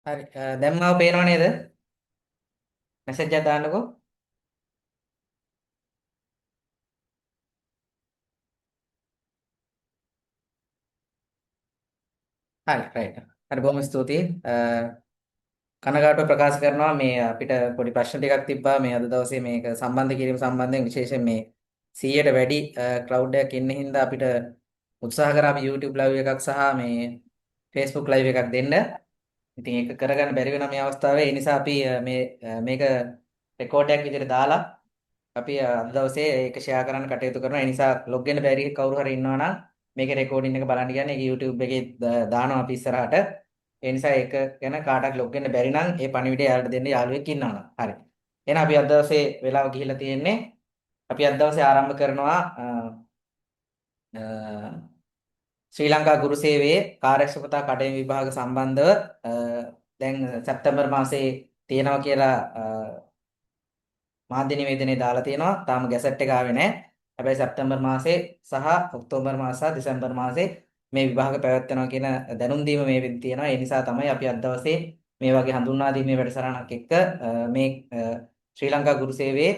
හරි. දැන් මාව පේනව නේද? මැසේජ් එකක් දාන්නකෝ. හරි රයිට්. හරි බොහොම ස්තුතියි. කනගාටුව ප්‍රකාශ කරනවා මේ අපිට පොඩි ප්‍රශ්න ටිකක් තිබ්බා මේ අද දවසේ මේක සම්බන්ධ කිරීම සම්බන්ධයෙන් විශේෂයෙන් මේ 100ට වැඩි ක්ලවුඩ් එකක් ඉන්න හින්දා අපිට උත්සාහ කරා අපි YouTube live එකක් සහ මේ Facebook live එකක් දෙන්න. ඉතින් ඒක කරගන්න බැරි වෙන මේ අවස්ථාවේ ඒ නිසා අපි මේක රෙකෝඩ් එකක් විදිහට දාලා අපි අද දවසේ ඒක ෂෙයා කරන්න කටයුතු කරනවා. ඒ නිසා ලොග් වෙන්න බැරි කවුරු හරි ඉන්නවා නම් මේකේ රෙකෝඩින් එක බලන්න කියන්නේ ඒක YouTube එකේ දානවා අපි ඉස්සරහට. ඒ නිසා ඒක ගැන කාටවත් ලොග් වෙන්න බැරි නම් ඒ පණිවිඩය යාළුවට දෙන්න යාළුවෙක් ඉන්නවා නම්. හරි. එහෙනම් අපි අද දවසේ වෙලාව ගිහිල්ලා තියෙන්නේ. අපි අද දවසේ ආරම්භ කරනවා ශ්‍රී ලංකා ගුරු සේවයේ කාර්යක්ෂමතා කඩයින් විභාග සම්බන්ධව දැන් සැප්තැම්බර් මාසයේ තියෙනවා කියලා මාධ්‍ය නිවේදනයේ දාලා තියෙනවා. තාම ගැසට් එක ආවේ නැහැ. හැබැයි සැප්තැම්බර් මාසේ සහ ඔක්තෝබර් මාස සහ දෙසැම්බර් මාසේ මේ විභාග පැවැත්වෙනවා කියන දැනුම් දීම මේ වෙද්දී තියෙනවා. ඒ නිසා තමයි අපි අද දවසේ මේ වගේ හඳුන්වා දීමේ වැඩසටහනක් එක්ක මේ ශ්‍රී ලංකා ගුරු සේවයේ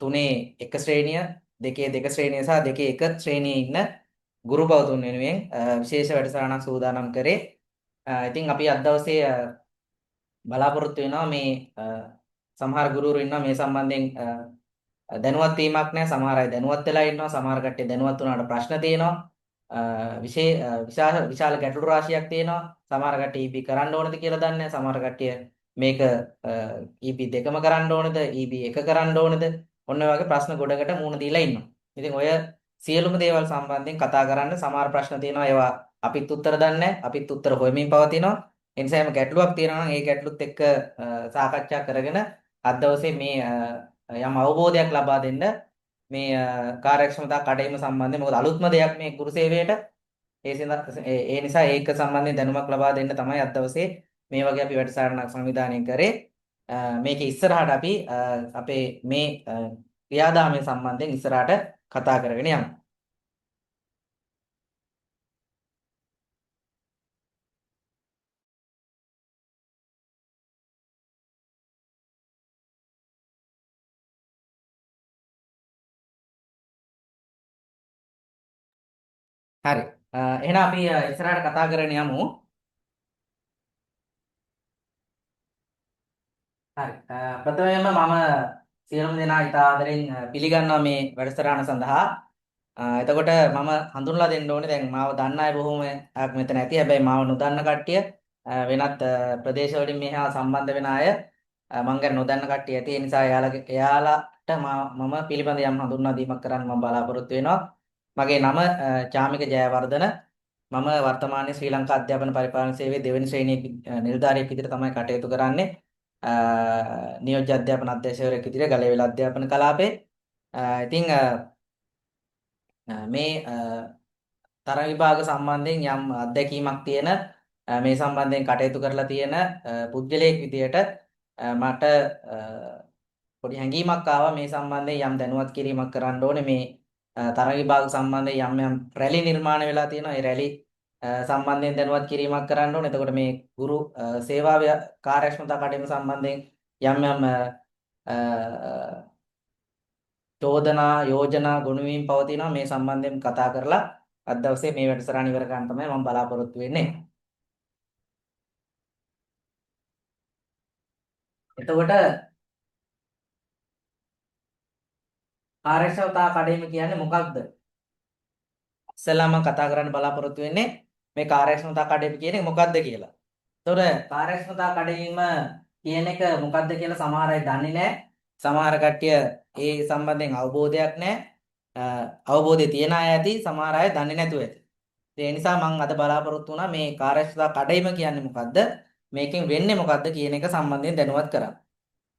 තුනේ එක ශ්‍රේණිය, දෙකේ දෙක ශ්‍රේණිය සහ දෙකේ එක ශ්‍රේණියේ ඉන්න ගුරු පවතුන් වෙනුවෙන් විශේෂ වැඩසටහනක් සූදානම් කරේ. ඉතින් අපි අද දවසේ බලාපොරොත්තු වෙනවා මේ සමහර ගුරුවරු ඉන්නවා මේ සම්බන්ධයෙන් දැනුවත් වීමක් නැහැ. සමහර අය දැනුවත් වෙලා ඉන්නවා. සමහර කට්ටිය දැනුවත් වුණාට ප්‍රශ්න තියෙනවා. විශාල ගැටලු රාශියක් තියෙනවා. සමහර කට්ටිය EB කරන්න ඕනද කියලා දන්නේ නැහැ. සමහර කට්ටිය මේක EB දෙකම කරන්න ඕනද? EB එක කරන්න ඕනද? ඔන්න ඔය වගේ ප්‍රශ්න ගොඩකට මුහුණ දීලා ඉන්නවා. ඉතින් ඔය සියලුම දේවල් සම්බන්ධයෙන් කතා කරන්න සමහර ප්‍රශ්න තියෙනවා. ඒවා අපිත් උත්තර දන්නේ නැහැ. අපිත් උත්තර හොයමින් පවතිනවා. ඒ නිසා එම ගැටලුවක් තියෙනවා නම් ඒ ගැටලුත් එක්ක සාකච්ඡා කරගෙන අද දවසේ මේ යම් අවබෝධයක් ලබා දෙන්න මේ කාර්යක්ෂමතා කඩයිම සම්බන්ධයෙන් මොකද අලුත්ම දෙයක් මේ ගුරු සේවයට ඒ නිසා ඒක සම්බන්ධයෙන් දැනුමක් ලබා දෙන්න තමයි අද දවසේ මේ වගේ අපි වැඩසටහනක් සංවිධානය කරේ. මේක ඉස්සරහට අපි අපේ මේ ක්‍රියාදාමය සම්බන්ධයෙන් ඉස්සරහට කතා කරගෙන යමු. හරි. එහෙනම් අපි ඉස්සරහට කතා කරගෙන යමු. හරි. ප්‍රථමයෙන්ම මම සියලුම දෙනා ඉතා ආදරෙන් පිළිගන්නවා මේ වැඩසටහන සඳහා. එතකොට මම හඳුන්ලා දෙන්න ඕනේ දැන් මාව දන්න අය බොහොම මෙතන ඇති. හැබැයි මාව නොදන්න කට්ටිය වෙනත් ප්‍රදේශ වලින් මෙහා සම්බන්ධ වෙන අය මම ගැන නොදන්න කට්ටිය ඇති. ඒ නිසා එයාලට මම පිළිබඳ යම් හඳුන්වා දීමක් කරන්න මම බලාපොරොත්තු වෙනවා. මගේ නම චාමික ජයවර්ධන. මම වර්තමානයේ ශ්‍රී ලංකා අධ්‍යාපන පරිපාලන සේවයේ දෙවෙනි ශ්‍රේණියේ නිලධාරියෙක් විදිහට තමයි කටයුතු කරන්නේ. නියෝජ්‍ය අධ්‍යාපන අධ්‍යක්ෂකවරයෙක් විදිහට ගලේවිල අධ්‍යාපන කලාපේ. ඉතින් මේ තරඟ විභාග සම්බන්ධයෙන් යම් අත්දැකීමක් තියෙන මේ සම්බන්ධයෙන් කටයුතු කරලා තියෙන පුද්ගලයෙක් විදිහට මට පොඩි හැඟීමක් ආවා මේ සම්බන්ධයෙන් යම් දැනුවත් කිරීමක් කරන්න ඕනේ මේ තරඟ විභාග සම්බන්ධයෙන් යම් රැලි නිර්මාණය වෙලා තියෙනවා. ඒ රැලි සම්බන්ධයෙන් දැනුවත් කිරීමක් කරන්න ඕනේ. එතකොට මේ ගුරු සේවා කාර්යක්ෂමතා කටයුතු සම්බන්ධයෙන් යම් චෝදනා යෝජනා ගොනුවීම් පවතිනවා. මේ සම්බන්ධයෙන් කතා කරලා අද දවසේ මේ වැඩසටහන ඉවර කරන්න තමයි මම බලාපොරොත්තු වෙන්නේ. එතකොට කාර්යක්ෂමතා කඩේම කියන්නේ මොකක්ද? ඉස්සෙල්ලා මම කතා කරන්න බලාපොරොත්තු වෙන්නේ මේ කාර්යක්ෂමතා කඩේම කියන්නේ මොකක්ද කියලා. එතකොට කාර්යක්ෂමතා කඩේම කියන එක මොකක්ද කියලා සමහර අය දන්නේ නැහැ. සමහර කට්ටිය ඒ සම්බන්ධයෙන් අවබෝධයක් නැහැ. අවබෝධය තියන අය ඇති, සමහර අය දන්නේ නැතුව ඇති. ඒ නිසා මම අද බලාපොරොත්තු වුණා මේ කාර්යක්ෂමතා කඩයිම කියන්නේ මොකද්ද? මේකෙන් වෙන්නේ මොකද්ද කියන එක සම්බන්ධයෙන් දැනුවත් කරන්න.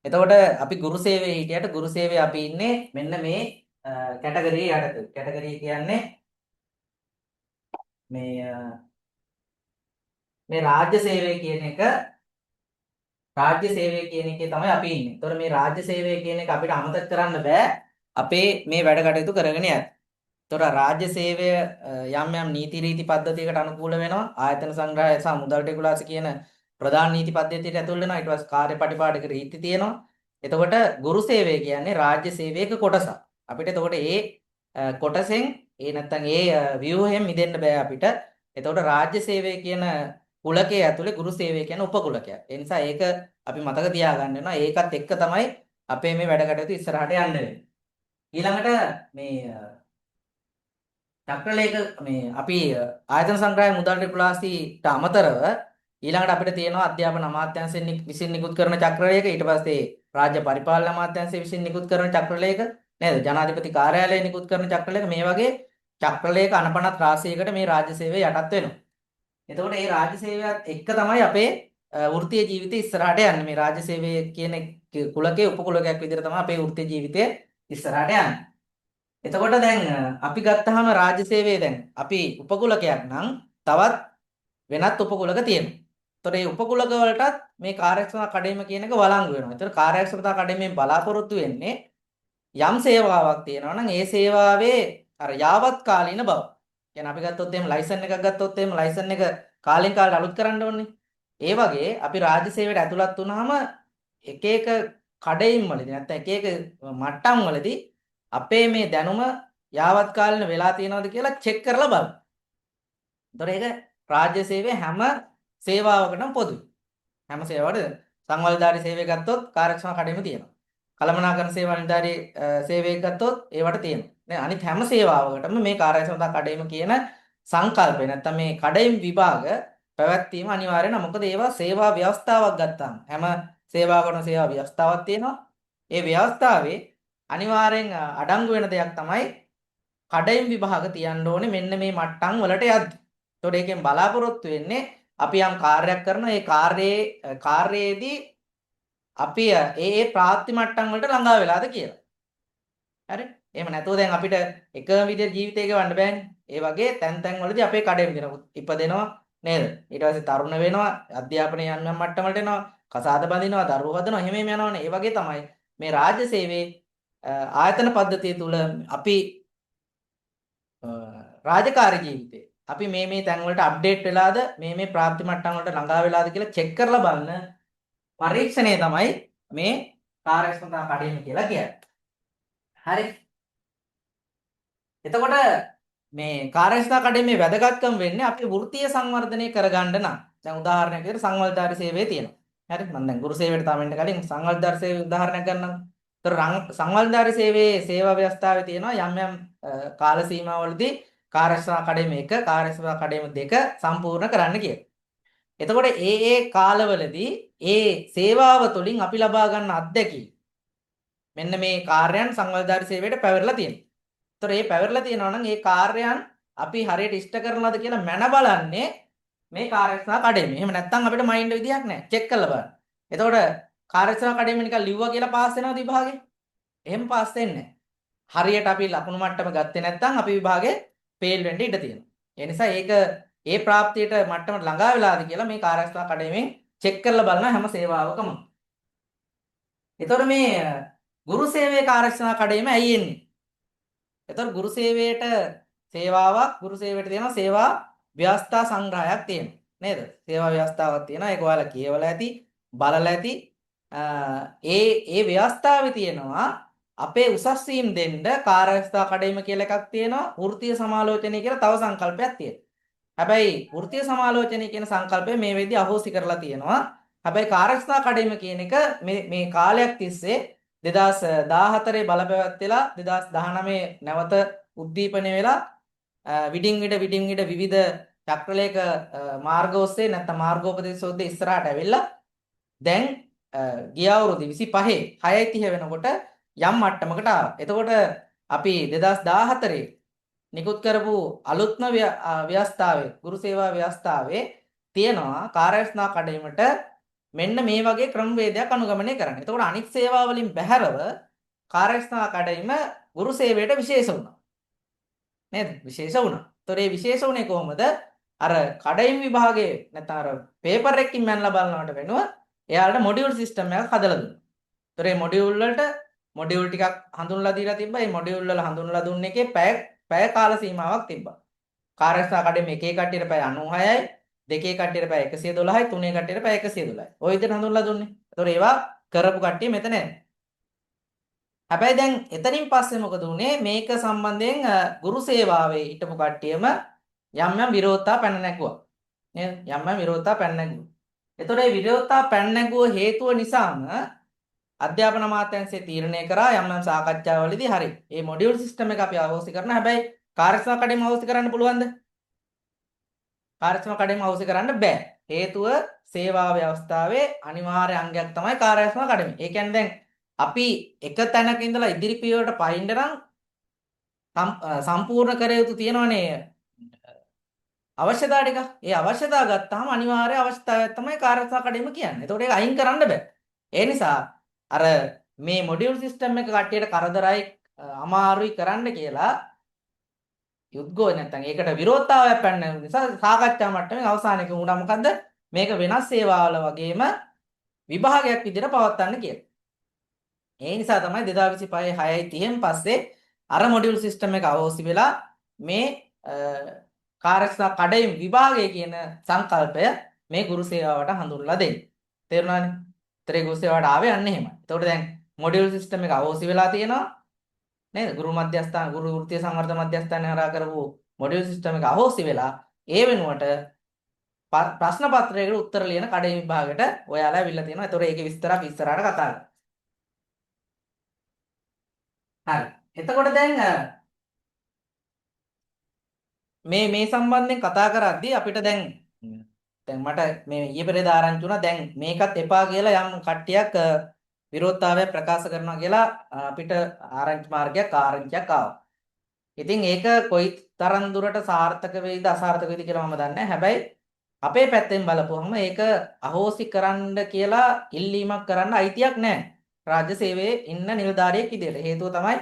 එතකොට අපි ගුරු සේවයේ හිටියට ගුරු සේවයේ අපි ඉන්නේ මෙන්න මේ කැටගරි යටතේ. කැටගරි කියන්නේ මේ රාජ්‍ය සේවය කියන එක රාජ්‍ය සේවය කියන එකේ තමයි අපි ඉන්නේ. එතකොට මේ රාජ්‍ය සේවය කියන එක අපිට අමතක කරන්න බෑ. අපේ මේ වැඩ කටයුතු කරගෙන යන්න. තොර රාජ්‍ය සේවය යම් යම් නීති රීති පද්ධතියකට අනුකූල වෙනවා. ආයතන සංග්‍රහය සහ මුදල් රෙගුලාසි කියන ප්‍රධාන නීති පද්ධතියට ඇතුල් වෙනවා. ඊට පස්සේ කාර්යපටිපාටික රීති තියෙනවා. එතකොට ගුරු සේවය කියන්නේ රාජ්‍ය සේවයක කොටසක්. අපිට එතකොට කොටසෙන් නැත්තම් ව්‍යුහයෙන් මිදෙන්න බෑ අපිට. එතකොට රාජ්‍ය සේවය කියන කුලකයේ ඇතුලේ ගුරු සේවය කියන උපකුලකයක්. ඒ නිසා ඒක අපි මතක තියාගන්න වෙනවා. ඒකත් එක්ක තමයි අපේ මේ වැඩ කටයුතු ඉස්සරහට යන්න වෙන්නේ. ඊළඟට මේ චක්‍රලේඛ අපි ආයතන සංග්‍රහය මුදල් රෙගුලාසිට අමතරව ඊළඟට අපිට තියෙනවා අධ්‍යාපන අමාත්‍යාංශයෙන් විසින් නිකුත් කරන චක්‍රලේඛ, ඊට පස්සේ රාජ්‍ය පරිපාලන අමාත්‍යාංශය විසින් නිකුත් කරන චක්‍රලේඛ නේද, ජනාධිපති කාර්යාලය නිකුත් කරන චක්‍රලේඛ, මේ වගේ චක්‍රලේඛ අනපනත් රාශියකට මේ රාජ්‍ය සේවය යටත් වෙනවා. එතකොට මේ රාජ්‍ය සේවයත් එක්ක තමයි අපේ වෘත්තීය ජීවිතය ඉස්සරහට යන්නේ. මේ රාජ්‍ය සේවය කියන කුලකයේ උපකුලකයක් විදිහට තමයි අපේ වෘත්තීය ජීවිතය ඉස්සරහට යන්නේ. එතකොට දැන් අපි ගත්තාම රාජ්‍ය සේවයේ දැන් අපි උපකුලකයක් නම් තවත් වෙනත් උපකුලක තියෙනවා. ඒතකොට මේ උපකුලක වලටත් මේ කාර්යක්ෂමතා කඩේම කියන එක වළංගු වෙනවා. ඒතකොට කාර්යක්ෂමතා කඩේමෙන් බලාපොරොත්තු වෙන්නේ යම් සේවාවක් තියෙනවා නම් ඒ සේවාවේ අර යාවත් කාලීන බව. කියන්නේ අපි ගත්තොත් එහෙම ලයිසන් එකක් ගත්තොත් එහෙම ලයිසන් එක කාලෙන් කාලට අලුත් කරන්න ඕනේ. ඒ වගේ අපි රාජ්‍ය සේවයට ඇතුළත් වුණාම එක එක කඩයින් වලදී නැත්නම් එක එක මට්ටම් වලදී අපේ මේ දැනුම යාවත් කාලින වෙලා තියෙනවද කියලා චෙක් කරලා බලන්න. ඒතොර ඒක රාජ්‍ය සේවයේ හැම සේවාවකටම පොදුයි. හැම සේවාවකට සංවල්දාරි සේවය ගත්තොත් කාර්යක්ෂම කඩේම තියෙනවා. කළමනාකරණ සේවා නිලධාරී සේවයක් ගත්තොත් ඒවට තියෙනවා. දැන් අනිත් හැම සේවාවකටම මේ කාර්යක්ෂමතා කඩේම කියන සංකල්පය නැත්නම් මේ කඩේම් විභාග පැවැත්වීම අනිවාර්ය වෙනවා. මොකද ඒවා සේවා ව්‍යවස්ථාවක් ගත්තාම හැම සේවාවකටම සේවා ව්‍යවස්ථාවක් තියෙනවා. ඒ ව්‍යවස්ථාවේ අනිවාර්යෙන් අඩංගු වෙන දෙයක් තමයි කඩයිම් විභාග තියන්න ඕනේ මෙන්න මේ මට්ටම් වලට යද්දි. ඒතකොට ඒකෙන් බලාපොරොත්තු වෙන්නේ අපි යම් කාර්යයක් කරනවා ඒ කාර්යයේදී අපි ඒ ප්‍රාප්ති මට්ටම් වලට ළඟා වෙලාද කියලා. හරි? එහෙම නැතුව දැන් අපිට එකම විදිහට ජීවිතය ගෙවන්න බෑනේ. ඒ වගේ තැන් වලදී අපේ කඩයිම් දෙනවා. ඉපදෙනවා නේද? ඊට පස්සේ තරුණ වෙනවා, අධ්‍යාපනයේ යම් යම් මට්ටම් වලට එනවා, කසාද බඳිනවා, දරුවෝ හදනවා, එහෙම යනවනේ. ඒ වගේ තමයි මේ රාජ්‍ය සේවයේ ආයතන පද්ධතිය තුල අපි රාජකාරී ජීවිතේ අපි මේ තැන් වලට අප්ඩේට් වෙලාද මේ ප්‍රාප්ති මට්ටම් වලට ළඟා වෙලාද කියලා චෙක් කරලා බලන පරීක්ෂණය තමයි මේ කාර්යක්ෂමතා කඩේම කියලා කියන්නේ. හරි. එතකොට මේ කාර්යක්ෂමතා කඩේමේ වැදගත්කම වෙන්නේ අපි වෘත්තීය සංවර්ධනය කරගන්න නම්. දැන් උදාහරණයක් විදිහට සංවල්දාරි සේවය තියෙනවා. හරි. මම දැන් ගුරු සේවයට තාම එන්න කලින් සංවල්දාරි සේවය උදාහරණයක් ගන්නම්. සංවල්දාරි සේවයේ සේවා ව්‍යවස්ථාවේ තියෙනවා යම් කාල සීමාවලදී කාර්යක්ෂමතා කඩේම 1 කාර්යක්ෂමතා කඩේම 2 සම්පූර්ණ කරන්න කියලා. එතකොට ඒ කාලවලදී ඒ සේවාව තුළින් අපි ලබා ගන්න අත්දැකීම් මෙන්න මේ කාර්යයන් සංවල්දාරි සේවයට පැවරලා තියෙනවා. ඒතර මේ පැවරලා තියෙනවා නම් ඒ කාර්යයන් අපි හරියට ඉෂ්ට කරනවද කියලා මැන බලන්නේ මේ කාර්යක්ෂමතා කඩේම. එහෙම නැත්නම් අපිට මයින්ඩ් විදියක් නැහැ. චෙක් කරලා බලන්න. එතකොට කාර්යක්ෂමතා කඩේම නිකන් ලිව්වා කියලා පාස් වෙනවද විභාගේ? එහෙම පාස් වෙන්නේ නැහැ. හරියට අපි ලකුණු මට්ටම ගත්තේ නැත්නම් අපි විභාගේ ෆේල් වෙන්න ඉඩ තියෙනවා. ඒ නිසා ඒක ඒ ප්‍රාප්තියට මට්ටමට ළඟා වෙලාද කියලා මේ කාර්යක්ෂමතා කඩේමෙන් චෙක් කරලා බලන හැම සේවාවකම. ඒතර මේ ගුරු සේවයේ කාර්යක්ෂමතා කඩේම ඇයි එන්නේ? ඒතර ගුරු සේවයට සේවාවක් ගුරු සේවයට තියෙනවා සේවා ව්‍යවස්ථා සංග්‍රහයක් තියෙනවා. නේද? සේවා ව්‍යවස්ථාවක් තියෙනවා. ඒක ඔයාලා කියවලා ඇති, බලලා ඇති. ඒ ව්‍යවස්ථාවේ තියෙනවා අපේ උසස් වීම දෙන්න කාර්යස්ථා කඩේම කියලා එකක් තියෙනවා. වෘත්තීය සමාලෝචනය කියලා තව සංකල්පයක් තියෙනවා. හැබැයි වෘත්තීය සමාලෝචනය කියන සංකල්පය මේ වෙද්දී අහෝසි කරලා තියෙනවා. හැබැයි කාර්යස්ථා කඩේම කියන එක මේ කාලයක් තිස්සේ 2014 බලපැවැත්තිලා 2019 නැවත උද්දීපනය වෙලා විඩින් විඩ විවිධ චක්‍රලේඛ මාර්ග ඔස්සේ නැත්නම් මාර්ගෝපදේශ ඔස්සේ ඉස්සරහට ඇවිල්ලා දැන් ගිය අවුරුදු 25 6:30 වෙනකොට යම් මට්ටමකට ආවා. එතකොට අපි 2014 නිකුත් කරපු අලුත්ම ව්‍යවස්ථාවේ ගුරු සේවා ව්‍යවස්ථාවේ තියෙනවා කාර්යස්ථා කඩේමට මෙන්න මේ වගේ ක්‍රමවේදයක් අනුගමනය කරන්න. එතකොට අනිත් සේවා වලින් බැහැරව කාර්යස්ථා කඩේම ගුරු සේවයට විශේෂ වුණා. නේද? විශේෂ වුණා. ඒතොර මේ විශේෂ වුණේ කොහොමද? අර කඩයිම් විභාගයේ නැත්නම් අර පේපර් එකකින් මැනලා බලනවට වෙනුව එයාලට මොඩියුල් සිස්ටම් එකක් හදලා දුන්නා. ඒතොර මේ මොඩියුල් වලට මොඩියුල් ටිකක් හඳුන්වලා දීලා තිබ්බා. මේ මොඩියුල් වල හඳුන්වලා දුන්න එකේ පැය පැය කාල සීමාවක් තිබ්බා. කාර්යස්ථා කඩේම එකේ කට්ටියට පැය 96යි, දෙකේ කට්ටියට පැය 112යි, තුනේ කට්ටියට පැය 112යි. ওই විදිහට හඳුන්වලා දුන්නේ. ඒතකොට ඒවා කරපු කට්ටිය මෙතන නැහැ. හැබැයි දැන් එතනින් පස්සේ මොකද වුනේ? මේක සම්බන්ධයෙන් ගුරු සේවාවේ හිටපු කට්ටියම යම් යම් විරෝධතා පැන නැගුවා. නේද? යම් යම් විරෝධතා පැන නැගුවා. එතකොට මේ විරෝධතා පැන නැගුව හේතුව නිසාම අධ්‍යාපන අමාත්‍යාංශය තීරණය කරා යම් යම් සාකච්ඡාවලදී හරි. මේ මොඩියුල් සිස්ටම් එක අපි අවශ්‍ය කරන හැබැයි කාර්යක්ෂම කඩේම අවශ්‍ය කරන්න පුළුවන්ද? කාර්යක්ෂම කඩේම අවශ්‍ය කරන්න බෑ. හේතුව සේවා ව්‍යවස්ථාවේ අනිවාර්ය අංගයක් තමයි කාර්යක්ෂම කඩේම. ඒ කියන්නේ දැන් අපි එක තැනක ඉඳලා ඉදිරි පියවරට පයින්න නම් සම්පූර්ණ කර යුතු තියෙනවනේ අවශ්‍යතාව ටික. ඒ අවශ්‍යතාව ගත්තාම අනිවාර්ය අවශ්‍යතාවයක් තමයි කාර්යක්ෂම කඩේම කියන්නේ. ඒතකොට ඒක අයින් කරන්න බෑ. ඒ නිසා අර මේ මොඩියුල් සිස්ටම් එක කට්ටියට කරදරයි අමාරුයි කරන්න කියලා යුද්ධෝ නැත්නම් ඒකට විරෝධතාවයක් පැන්න නිසා සාකච්ඡා මට්ටමේ අවසානයේ වුණා මොකද්ද මේක වෙනස් සේවාවල වගේම විභාගයක් විදිහට පවත්වන්න කියලා. ඒ නිසා තමයි 2025 6:30න් පස්සේ අර මොඩියුල් සිස්ටම් එක අවශ්‍ය වෙලා මේ කාර්යක්ෂම කඩයිම් විභාගය කියන සංකල්පය මේ ගුරු සේවාවට හඳුන්වලා දෙන්නේ. තේරුණානේ? ත්‍රේ ගුරු සේවාවට ආවේ අන්න එහෙමයි. එතකොට දැන් මොඩියුල් සිස්ටම් එක අවශ්‍ය වෙලා තියෙනවා නේද? ගුරු මධ්‍යස්ථාන ගුරු වෘත්තීය සංවර්ධන මධ්‍යස්ථානය හරහා කරපු මොඩියුල් සිස්ටම් එක අවශ්‍ය වෙලා ඒ වෙනුවට ප්‍රශ්න පත්‍රයකට උත්තර ලියන කඩේ විභාගයට ඔයාලා අවිල්ල තියෙනවා. ඒතකොට ඒකේ විස්තර අපි ඉස්සරහට කතා කරමු. හරි. එතකොට දැන් මේ සම්බන්ධයෙන් කතා කරද්දී අපිට දැන් මට මේ ඊයේ පෙරේද ආරංචි වුණා දැන් මේකත් එපා කියලා යම් කට්ටියක් විරෝධතාවය ප්‍රකාශ කරනවා කියලා අපිට ආරංචියක් ආවා. ඉතින් ඒක කොයි තරම් දුරට සාර්ථක වෙයිද අසාර්ථක වෙයිද කියලා මම දන්නේ නැහැ. හැබැයි අපේ පැත්තෙන් බලපුවම ඒක අහෝසි කරන්න කියලා ඉල්ලීමක් කරන්න අයිතියක් නැහැ. රාජ්‍ය සේවයේ ඉන්න නිලධාරියෙක් විදියට. හේතුව තමයි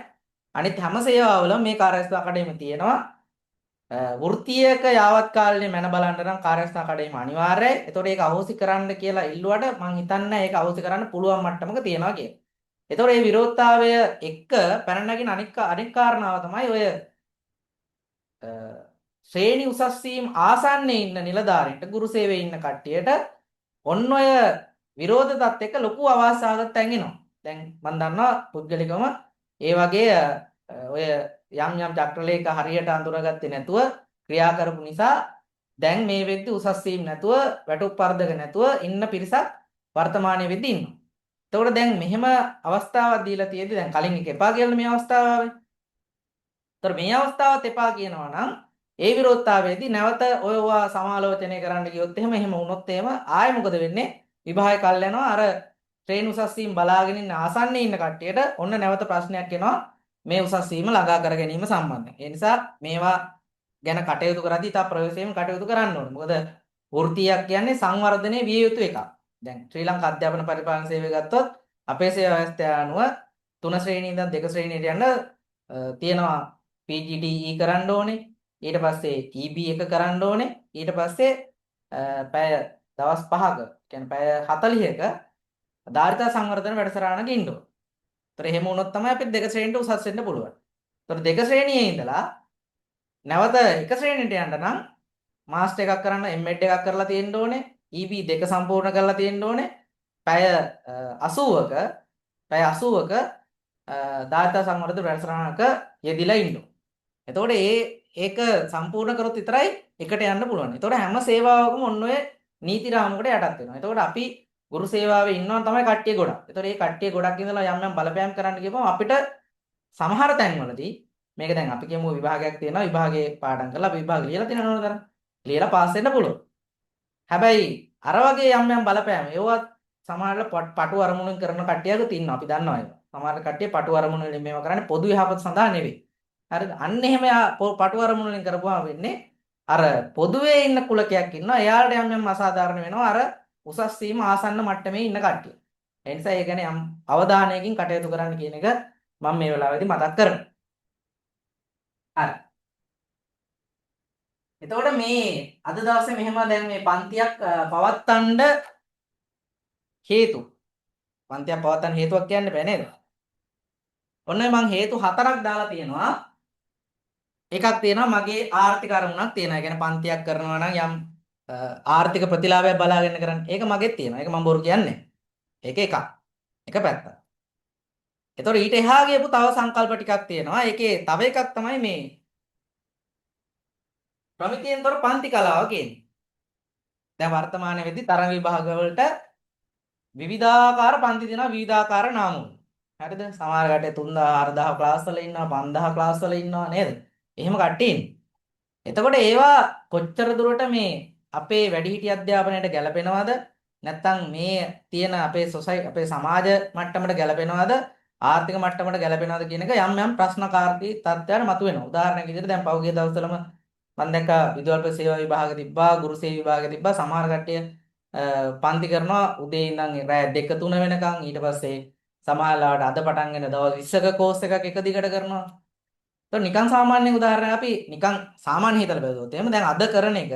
අනිත් හැම සේවාවලම මේ කාර්යස්ථ කඩේම තියෙනවා. වෘත්තීයක යාවත් කාලේ මැන බලන්න නම් කාර්යස්ථ කඩේම අනිවාර්යයි. ඒතකොට ඒක අහෝසි කරන්න කියලා ඉල්ලුවට මං හිතන්නේ ඒක අහෝසි කරන්න පුළුවන් මට්ටමක තියෙනවා කියලා. ඒතකොට මේ විරෝධතාවය එක්ක පැන නැගින අනික් කාරණාව තමයි ඔය ශ්‍රේණි උසස් වීම ආසන්නයේ ඉන්න නිලධාරීන්ට ගුරු සේවයේ ඉන්න කට්ටියට ඔන්න ඔය විරෝධතත් එක්ක ලොකු අවාසාවකට තැන්ගෙනවා. දැන් මම දන්නවා පුද්ගලිකවම ඒ වගේ ඔය යම් චක්‍රලේඛ හරියට අඳුරගත්තේ නැතුව ක්‍රියා කරපු නිසා දැන් මේ වෙද්දි උසස් වීම නැතුව වැටුප් පරදක නැතුව ඉන්න පිරිසක් වර්තමානයේ වෙද්දි ඉන්නවා. එතකොට දැන් මෙහෙම අවස්ථාවක් දීලා තියෙද්දි දැන් කලින් එක එපා කියලා මේ අවස්ථාව ආවේ. ඒතර මේ අවස්ථාවත් එපා කියනවා නම් ඒ විරෝධතාවයේදී නැවත ඔයවා සමාලෝචනය කරන්න ගියොත් එහෙම වුණොත් එහෙම ආයෙ මොකද වෙන්නේ? විභාගය කල් යනවා අර ශ්‍රේණි උසස් වීම බලාගෙන ඉන්න ආසන්නයේ ඉන්න කට්ටියට ඔන්න නැවත ප්‍රශ්නයක් එනවා මේ උසස් වීම ළඟා කර ගැනීම සම්බන්ධයෙන්. ඒ නිසා මේවා ගැන කටයුතු කරද්දී ඉතා ප්‍රවේශයෙන් කටයුතු කරන්න ඕනේ. මොකද වෘත්තියක් කියන්නේ සංවර්ධනයේ විය යුතු එකක්. දැන් ශ්‍රී ලංකා අධ්‍යාපන පරිපාලන සේවය ගත්තොත් අපේ සේවා ව්‍යවස්ථාව අනුව 3 ශ්‍රේණිය ඉඳන් 2 ශ්‍රේණියට යන්න තියෙනවා PGDE කරන්න ඕනේ. ඊට පස්සේ EB එක කරන්න ඕනේ. ඊට පස්සේ පැය දවස් 5ක කියන්නේ පැය 40ක ධාරිතා සංවර්ධන වැඩසටහනක ඉන්න ඕනේ. ඒතර එහෙම වුණොත් තමයි අපිට 2 ශ්‍රේණියට උසස් වෙන්න පුළුවන්. ඒතර 2 ශ්‍රේණියේ ඉඳලා නැවත 1 ශ්‍රේණියට යන්න නම් මාස්ටර් එකක් කරන්න M.Ed එකක් කරලා තියෙන්න ඕනේ. EB 2 සම්පූර්ණ කරලා තියෙන්න ඕනේ. පැය 80ක ධාරිතා සංවර්ධන වැඩසටහනක යෙදිලා ඉන්න ඕනේ. එතකොට ඒක සම්පූර්ණ කරොත් විතරයි එකට යන්න පුළුවන්. එතකොට හැම සේවාවකම ඔන්න ඔය නීති රාමුවකට යටත් වෙනවා. එතකොට අපි ගුරු සේවාවේ ඉන්නවා තමයි කට්ටිය ගොඩක්. එතකොට මේ කට්ටිය ගොඩක් ඉඳලා යම් බලපෑම් කරන්න ගියපම අපිට සමහර තැන්වලදී මේක දැන් අපි කියමු විභාගයක් තියෙනවා. විභාගයේ පාඩම් කරලා අපි විභාග ලියලා තියෙනවා නේද? ලියලා පාස් වෙන්න පුළුවන්. හැබැයි අර වගේ යම් බලපෑම් ඒවත් සමහරවල් පටු අරමුණුන් කරන කට්ටියක තියෙනවා. අපි දන්නවා ඒක. සමහර කට්ටිය පටු අරමුණු වලින් මේවා කරන්නේ පොදු යහපත සඳහා නෙවෙයි. හරිද? අන්න එහෙම පටු අරමුණු වලින් කරපුවාම වෙන්නේ අර පොදුවේ ඉන්න කුලකයක් ඉන්නවා. එයාලට යම් අසාධාරණ වෙනවා අර උසස් වීම ආසන්න මට්ටමේ ඉන්න කට්ටිය. ඒ නිසා ඒ ගැන යම් අවධානයකින් කටයුතු කරන්න කියන එක මම මේ වෙලාවේදී මතක් කරනවා. හරි. එතකොට මේ අද දවසේ මෙහෙම දැන් මේ පන්තියක් පවත්තන්න හේතු. පන්තියක් පවත්තන්න හේතුවක් කියන්න බෑ නේද? ඔන්න මම හේතු 4ක් දාලා තියෙනවා. එකක් තියෙනවා මගේ ආර්ථික අරමුණක් තියෙනවා. ඒ කියන්නේ පන්තියක් කරනවා නම් යම් ආර්ථික ප්‍රතිලාභයක් බලාගෙන කරන්නේ. ඒක මගෙත් තියෙනවා. ඒක මම බොරු කියන්නේ. ඒක එකක්. එක පැත්තක්. එතකොට ඊට එහා ගියපු තව සංකල්ප ටිකක් තියෙනවා. ඒකේ තව එකක් තමයි මේ ප්‍රමිතියෙන්තර පන්ති කලාව කියන්නේ. දැන් වර්තමානයේ වෙද්දි තරඟ විභාග වලට විවිධාකාර පන්ති දෙනවා විවිධාකාර නාම වල. හරිද? සමහර කට්ටිය 3000 4000 ක්ලාස් වල ඉන්නවා 5000 ක්ලාස් වල ඉන්නවා නේද? එහෙම කට්ටිය ඉන්නේ. එතකොට ඒවා කොච්චර දුරට මේ අපේ වැඩිහිටි අධ්‍යාපනයට ගැලපෙනවද? නැත්නම් මේ තියෙන අපේ සමාජ මට්ටමට ගැලපෙනවද? ආර්ථික මට්ටමට ගැලපෙනවද කියන එක යම් යම් ප්‍රශ්නකාරී තත්ත්වයන් මතුවෙනවා. උදාහරණයක් විදිහට දැන් පහුගිය දවස්වලම මම දැක්කා විදුහල්පති සේවා විභාග තිබ්බා, ගුරු සේවා විභාග තිබ්බා. සමහර කට්ටිය පන්ති කරනවා උදේ ඉඳන් රෑ 2 3 වෙනකන්. ඊට පස්සේ සමහරලාට අද පටන් ගෙන දවස් 20ක කෝස් එකක් එක දිගට කරනවා. તો නිකන් සාමාන්‍ය උදාහරණයක් අපි නිකන් සාමාන්‍ය හිතලා බැලුවොත් එහෙම දැන් අද කරන එක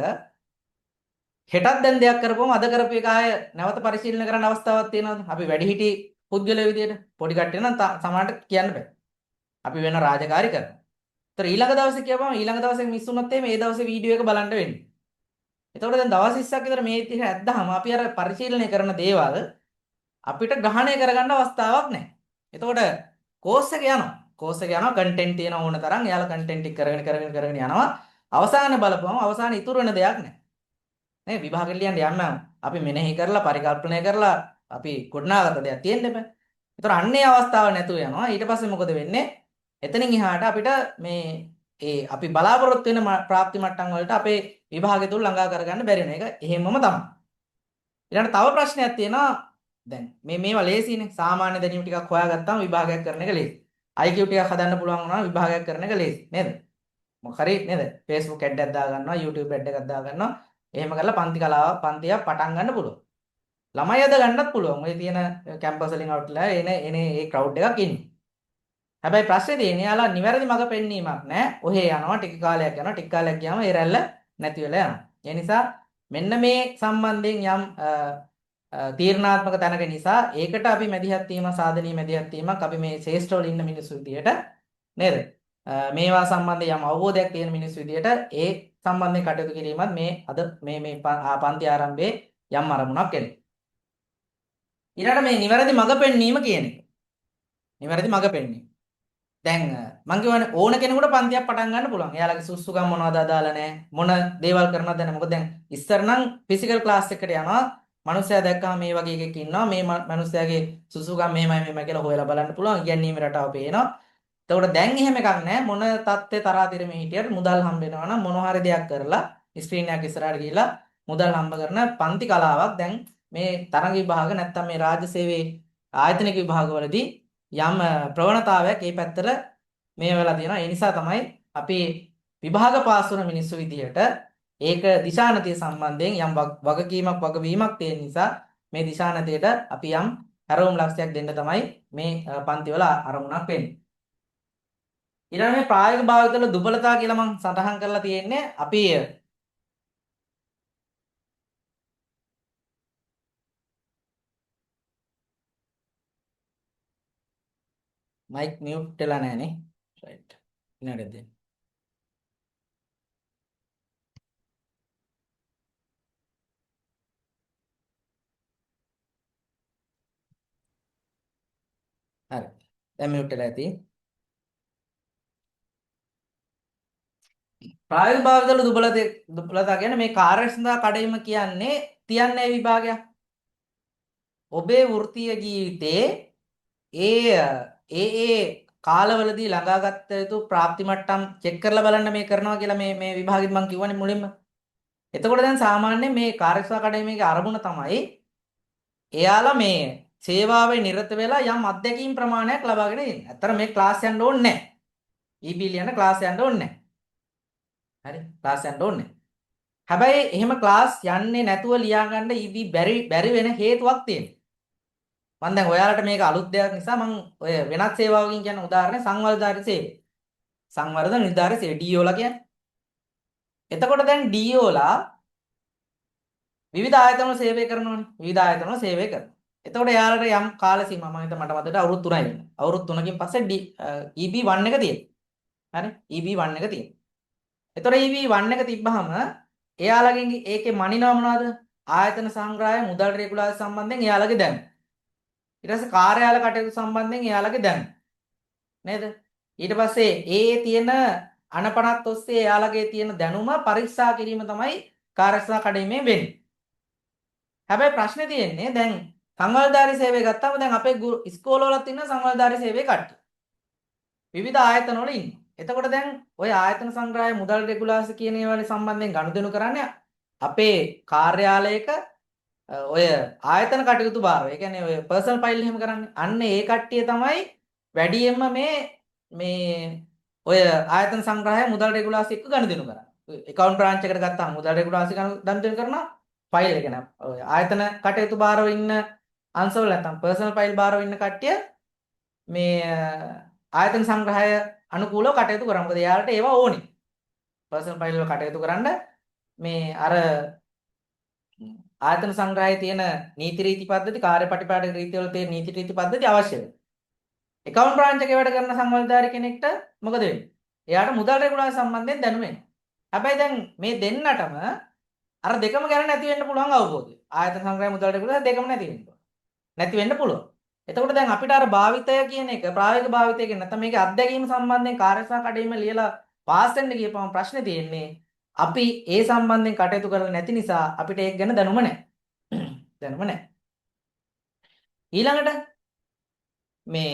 හෙටත් දැන් දෙයක් කරපුවම අද කරපු එක ආය නැවත පරිශීලනය කරන්න අවස්ථාවක් තියෙනවද? අපි වැඩිහිටි පුද්ගලයෝ විදියට පොඩි කට්ටිය නම් සමහරට කියන්න බෑ. අපි වෙන රාජකාරී කරනවා. ඒතර ඊළඟ දවසේ කියපුවම ඊළඟ දවසේ මිස් වුණොත් එහෙම ඒ දවසේ වීඩියෝ එක බලන්න වෙන්නේ. එතකොට දැන් දවස් 20ක් විතර මේ විදිහට ඇද්දාම අපි අර පරිශීලනය කරන දේවල් අපිට ග්‍රහණය කරගන්න අවස්ථාවක් නැහැ. එතකොට කෝස් එක යනවා. කෝස් එක යනවා කන්ටෙන්ට් තියෙන ඕන තරම් එයාලා කන්ටෙන්ට් එක කරගෙන යනවා. අවසාන බලපුවම අවසාන ඉතුරු වෙන දෙයක් නැහැ. නේ විභාගෙ ලියන්න යන්න අපි මෙනෙහි කරලා පරිකල්පනය කරලා අපි ගොඩනගාගත්ත දෙයක් තියෙන්න එපා. ඒතර අන්නේ අවස්ථාව නැතුව යනවා. ඊට පස්සේ මොකද වෙන්නේ? එතනින් එහාට අපිට මේ අපි බලාපොරොත්තු වෙන ප්‍රාප්ති මට්ටම් වලට අපේ විභාගය තුල ළඟා කරගන්න බැරි වෙන එක එහෙමම තමයි. ඊළඟට තව ප්‍රශ්නයක් තියෙනවා. දැන් මේවා ලේසිනේ. සාමාන්‍ය දැනීම ටිකක් හොයාගත්තාම විභාගයක් කරන එක ලේසි. IQ ටිකක් හදන්න පුළුවන් වුණා විභාගයක් කරන එක ලේසි නේද? මොකක් හරි නේද? Facebook ad එකක් දා ගන්නවා, YouTube ad එකක් දා ගන්නවා. එහෙම කරලා පන්තියක් පටන් ගන්න පුළුවන්. ළමයි අද ගන්නත් පුළුවන්. ඔය තියෙන කැම්පස් වලින් අවුට්ලා එන ඒ ක්‍රවුඩ් එකක් ඉන්නේ. හැබැයි ප්‍රශ්නේ තියෙන්නේ යාලා නිවැරදි මඟ පෙන්වීමක් නැහැ. ඔහේ යනවා ටික කාලයක් යනවා. ටික කාලයක් ගියාම ඒ රැල්ල නැති වෙලා යනවා. ඒ නිසා මෙන්න මේ සම්බන්ධයෙන් යම් තීරණාත්මක තැනක නිසා ඒකට අපි මැදිහත් වීම සාධනීය මැදිහත් වීමක් අපි මේ ශේෂ්ඨ වල ඉන්න මිනිස්සු විදියට නේද? මේවා සම්බන්ධයෙන් යම් අවබෝධයක් තියෙන මිනිස්සු විදියට ඒ සම්බන්ධයෙන් කටයුතු කිරීමත් මේ අද මේ පන්ති ආරම්භයේ යම් අරමුණක් එන්නේ. ඊළඟට මේ නිවැරදි මඟ පෙන්වීම කියන එක. නිවැරදි මඟ පෙන්වීම. දැන් මම කියවනේ ඕන කෙනෙකුට පන්තියක් පටන් ගන්න පුළුවන්. එයාලගේ සුසුකම් මොනවද අදාළ නැහැ. මොන දේවල් කරනවද නැහැ. මොකද දැන් ඉස්සර නම් ෆිසිකල් ක්ලාස් එකකට යනවා. මනුස්සයා දැක්කම මේ වගේ එකෙක් ඉන්නවා. මේ මනුස්සයාගේ සුසුකම් මෙහෙමයි කියලා හොයලා බලන්න පුළුවන්. ඉගැන්වීමේ රටාව පේනවා. එතකොට දැන් එහෙම එකක් නැහැ. මොන තත්ත්වේ තරාතිරමේ හිටියට මුදල් හම්බ වෙනවා නම් මොන හරි දෙයක් කරලා ස්ක්‍රීන් එකක් ඉස්සරහට ගිහිලා මුදල් හම්බ කරන පන්ති කලාවක් දැන් මේ තරඟ විභාග නැත්තම් මේ රාජ්‍ය සේවයේ ආයතනික විභාගවලදී යම් ප්‍රවණතාවයක් මේ පැත්තට මේ වෙලා තියෙනවා. ඒ නිසා තමයි අපි විභාග පාස් වුණ මිනිස්සු විදියට ඒක දිශානතිය සම්බන්ධයෙන් යම් වගවීමක් තියෙන නිසා මේ දිශානතියට අපි යම් හැරවුම් ලක්ෂයක් දෙන්න තමයි මේ පන්තිවල අරමුණක් වෙන්නේ. ඊළඟ මේ ප්‍රායෝගික භාවිතවල දුබලතා කියලා මම සඳහන් කරලා තියෙන්නේ අපි මයික් මියුට් වෙලා නැහනේ. රයිට්. ඉන්නඩ දෙන්න. හරි. දැන් මියුට් වෙලා ඇති. ප්‍රායෝගික භාවිතවල දුබලතා කියන්නේ මේ කාර්යක්ෂමතා කඩවීම කියන්නේ තියන්නේ විභාගයක්. ඔබේ වෘත්තීය ජීවිතයේ ඒ කාලවලදී ළඟාගත්ත යුතු ප්‍රාප්ති මට්ටම් චෙක් කරලා බලන්න මේ කරනවා කියලා මේ විභාගෙත් මම කිව්වනේ මුලින්ම. එතකොට දැන් සාමාන්‍යයෙන් මේ කාර්යක්ෂමතා කඩවීමේ අරමුණ තමයි එයාලා මේ සේවාවේ නිරත වෙලා යම් අත්දැකීම් ප්‍රමාණයක් ලබාගෙන ඉන්නේ. ඇත්තට මේ ක්ලාස් යන්න ඕනේ නැහැ. EB ලියන්න ක්ලාස් යන්න ඕනේ නැහැ. හරි ක්ලාස් යන්න ඕනේ. හැබැයි එහෙම ක්ලාස් යන්නේ නැතුව ලියා ගන්න EB බැරි වෙන හේතුවක් තියෙනවා. මම දැන් ඔයාලට මේක අලුත් දෙයක් නිසා මම ඔය වෙනත් සේවාවකින් කියන උදාහරණය සංවර්ධන සේවය. සංවර්ධන නිර්ධාර සේවය DOලා කියන්නේ. එතකොට දැන් DOලා විවිධ ආයතන වල සේවය කරනවනේ. විවිධ ආයතන වල සේවය කරනවා. එතකොට එයාලට යම් කාල සීමාවක් මම හිතා මට මතකද අවුරුදු 3යි වෙනවා. අවුරුදු 3කින් පස්සේ EB1 එක තියෙනවා. හරි? EB1 එක තියෙනවා. එතකොට EB1 එක තිබ්බහම එයාලගෙන් ඒකේ මනිනව මොනවද? ආයතන සංග්‍රහය මුදල් රෙගුලාසි සම්බන්ධයෙන් එයාලගේ දැනුම. ඊට පස්සේ කාර්යාල කටයුතු සම්බන්ධයෙන් එයාලගේ දැනුම. නේද? ඊට පස්සේ ඒ තියෙන අනපනත් ඔස්සේ එයාලගේ තියෙන දැනුම පරීක්ෂා කිරීම තමයි කාර්යක්ෂා කඩීමේ වෙන්නේ. හැබැයි ප්‍රශ්නේ තියෙන්නේ දැන් සංවල්ධාරී සේවය ගත්තාම දැන් අපේ ඉස්කෝලවලත් ඉන්න සංවල්ධාරී සේවයේ කට්ටිය. විවිධ ආයතන වල ඉන්නවා. එතකොට දැන් ওই ආයතන සංග්‍රහය මුදල් රෙගුලාසි කියන ඒවාට සම්බන්ධයෙන් ගනුදෙනු කරන්නේ අපේ කාර්යාලයක ඔය ආයතන කටයුතු භාරව. ඒ කියන්නේ ඔය පර්සනල් ෆයිල් එහෙම කරන්නේ. අන්න ඒ කට්ටිය තමයි වැඩියෙන්ම මේ ඔය ආයතන සංග්‍රහය මුදල් රෙගුලාසි එක්ක ගනුදෙනු කරන්නේ. account branch එකට ගත්තාම මුදල් රෙගුලාසි ගනුදෙනු කරනවා. ෆයිල් එක නේ. ඔය ආයතන කටයුතු භාරව ඉන්න අංශවල නැත්තම් පර්සනල් ෆයිල් භාරව ඉන්න කට්ටිය මේ ආයතන සංග්‍රහය අනුකූලව කටයුතු කරා. මොකද එයාලට ඒවා ඕනේ. පර්සනල් ෆයිල් වල කටයුතු කරන්න මේ අර ආයතන සංග්‍රහයේ තියෙන නීති රීති පද්ධති කාර්යපටිපාටික රීති වල තියෙන නීති රීති පද්ධති අවශ්‍යයි. account branch එකේ වැඩ කරන සංවල්ධාරී කෙනෙක්ට මොකද වෙන්නේ? එයාට මුදල් රෙගුලාසි සම්බන්ධයෙන් දැනුම එනවා. හැබැයි දැන් මේ දෙන්නටම අර දෙකම ගැන නැති වෙන්න පුළුවන් අවබෝධය. ආයතන සංග්‍රහය මුදල් රෙගුලාසි දෙකම නැති වෙන්න පුළුවන්. එතකොට දැන් අපිට අර භාවිතය කියන එක ප්‍රායෝගික භාවිතය කියන නැත්නම් මේකේ අත්දැකීම සම්බන්ධයෙන් කාර්යසා කඩේම ලියලා පාස් වෙන්න ගියපම ප්‍රශ්නේ තියෙන්නේ අපි ඒ සම්බන්ධයෙන් කටයුතු කරලා නැති නිසා අපිට ඒක ගැන දැනුම නැහැ. දැනුම නැහැ. ඊළඟට මේ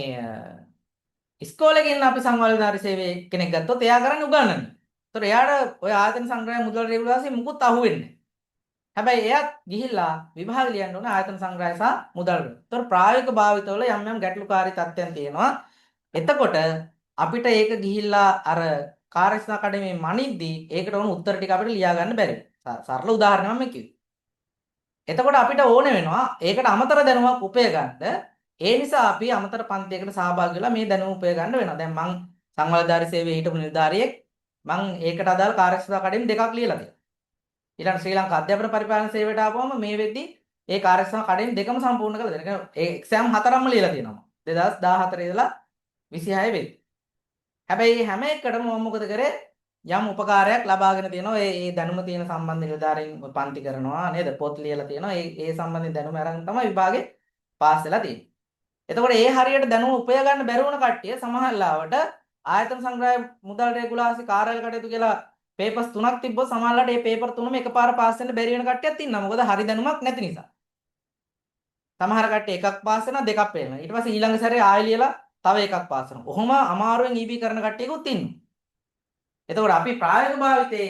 ඉස්කෝලේ ගෙන්න අපි සංවල්ධාරී සේවයේ කෙනෙක් ගත්තොත් එයා කරන්නේ උගන්වන්නේ. ඒතකොට එයාට ඔය ආයතන සංග්‍රහය මුදල් රෙගුලාසි මුකුත් අහුවෙන්නේ නැහැ. හැබැයි එයාත් ගිහිල්ලා විභාග ලියන්න ඕන ආයතන සංග්‍රහය සහ මුදල් රෙගුලාසි. ඒතකොට ප්‍රායෝගික භාවිතවල යම් යම් ගැටලුකාරී තත්ත්වයන් තියෙනවා. එතකොට අපිට ඒක ගිහිල්ලා අර කාර්යක්ෂා කඩේමේ මනිද්දී ඒකට ඕන උත්තර ටික අපිට ලියා ගන්න බැරි. සරල උදාහරණයක් මම කිව්වේ. එතකොට අපිට ඕන වෙනවා ඒකට අමතර දැනුමක් උපය ගන්න. ඒ නිසා අපි අමතර පන්තියකට සහභාගී වෙලා මේ දැනුම උපය ගන්න වෙනවා. දැන් මං සංවල්ධාරී සේවයේ හිටපු නිලධාරියෙක් මං ඒකට අදාළ කාර්යක්ෂා කඩේම දෙකක් ලියලා තියෙනවා. ඊළඟ ශ්‍රී ලංකා අධ්‍යාපන පරිපාලන සේවයට ආපුවම මේ වෙද්දී ඒ කාර්යක්ෂා කඩේම දෙකම සම්පූර්ණ කරලා දෙනවා. ඒ එක්සෑම් හතරක්ම ලියලා තියෙනවා. 2014 ඉඳලා 26 වෙද්දී. හැබැයි හැම එකටම මම මොකද කරේ යම් උපකාරයක් ලබාගෙන තියෙනවා. ඒ දැනුම තියෙන සම්බන්ධ නිලධාරීන් පන්ති කරනවා නේද? පොත් ලියලා තියෙනවා. ඒ සම්බන්ධයෙන් දැනුම අරන් තමයි විභාගේ පාස් වෙලා තියෙන්නේ. එතකොට ඒ හරියට දැනුම උපය ගන්න බැරි වුණ කට්ටිය සමහරවිට ආයතන සංග්‍රහය මුදල් රෙගුලාසි කාර්යාල කටයුතු කියලා පේපර්ස් 3ක් තිබ්බොත් සමහරවිට මේ පේපර් තුනම එකපාර පාස් වෙන්න බැරි වෙන කට්ටියක් ඉන්නවා. මොකද හරි දැනුමක් නැති නිසා. සමහර කට්ටිය එකක් පාස් වෙනවා දෙකක් පේනවා. ඊට පස්සේ ඊළඟ සැරේ ආයෙ ලියලා තව එකක් පාස් වෙනවා. ඔහොම අමාරුවෙන් EB කරන කට්ටියකුත් ඉන්නවා. එතකොට අපි ප්‍රායෝගික භාවිතේ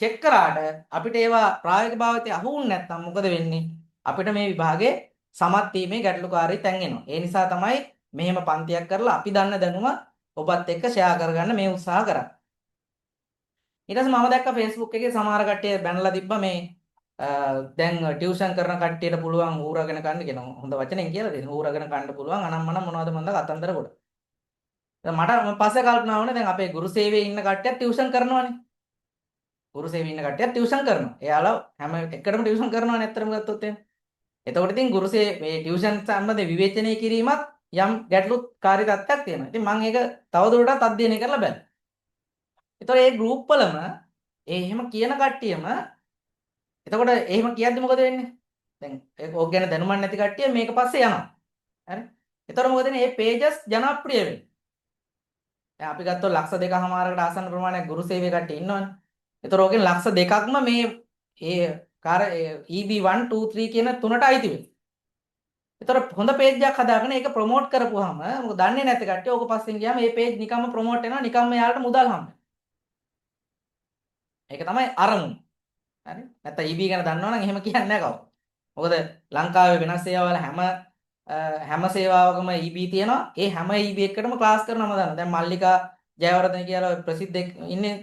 චෙක් කරාට අපිට ඒවා ප්‍රායෝගික භාවිතේ අහුුන්නේ නැත්නම් මොකද වෙන්නේ? අපිට මේ විභාගේ සමත් වීමේ ගැටලුකාරී තැන් එනවා. ඒ නිසා තමයි මෙහෙම පන්තියක් කරලා අපි දන්න දැනුම ඔබත් එක්ක ෂෙයා කරගන්න මේ උත්සාහ කරන්නේ. ඊට පස්සේ මම දැක්ක Facebook එකේ සමහර කට්ටිය බැනලා තිබ්බා මේ දැන් ටියුෂන් කරන කට්ටියට පුළුවන් ඌරගෙන කන්න කියන හොඳ වචනෙන් කියලා දෙන්න. ඌරගෙන කන්න පුළුවන් අනම්මනම් මොනවද මන්ද කතන්දර කොට. මට පස්සේ කල්පනා වුණා දැන් අපේ ගුරු සේවයේ ඉන්න කට්ටියක් ටියුෂන් කරනවානේ. ගුරු සේවයේ ඉන්න කට්ටියක් ටියුෂන් කරනවා. එයාලා හැම එකටම ටියුෂන් කරනවානේ ඇත්තටම ගත්තොත් එහෙම. එතකොට ඉතින් ගුරුසේ මේ ටියුෂන් සම්බන්ධ විවේචනය කිරීමත් යම් ගැටලුකාරී තත්ත්වයක් තියෙනවා. ඉතින් මම ඒක තවදුරටත් අධ්‍යයනය කරලා බලනවා. එතකොට මේ ගෲප් වලම එහෙම කියන කට්ටියම එතකොට එහෙම කියද්දි මොකද වෙන්නේ? දැන් ඒක ඕක ගැන දැනුමක් නැති කට්ටිය මේක පස්සේ යනවා. හරි? එතකොට මොකද වෙන්නේ? මේ පේජස් ජනප්‍රිය වෙන්නේ. දැන් අපි ගත්තොත් ලක්ෂ 2කමාරකට ආසන්න ප්‍රමාණයක් ගුරු සේවයේ කට්ටිය ඉන්නවනේ. එතකොට ඕකෙන් ලක්ෂ 2ක්ම මේ EB1 2 3 කියන තුනට අයිති වෙනවා. ඒතර හොඳ පේජ් එකක් හදාගෙන ඒක ප්‍රොමෝට් කරපුවාම මොකද දන්නේ නැති කට්ටිය ඕක පස්සෙන් ගියාම මේ පේජ් නිකම්ම ප්‍රොමෝට් වෙනවා නිකම්ම යාලට මුදල් හම්බ. ඒක තමයි අරමුණ. හරි? නැත්නම් EB ගැන දන්නවනම් එහෙම කියන්නේ නැහැ කවුරු. මොකද ලංකාවේ වෙනස් සේවාවල හැම සේවාවකම EB තියෙනවා. ඒ හැම EB එකකටම ක්ලාස් කරනවම දන්නවා. දැන් මල්ලිකා ජයවර්ධන කියලා ප්‍රසිද්ධ ඉන්නේ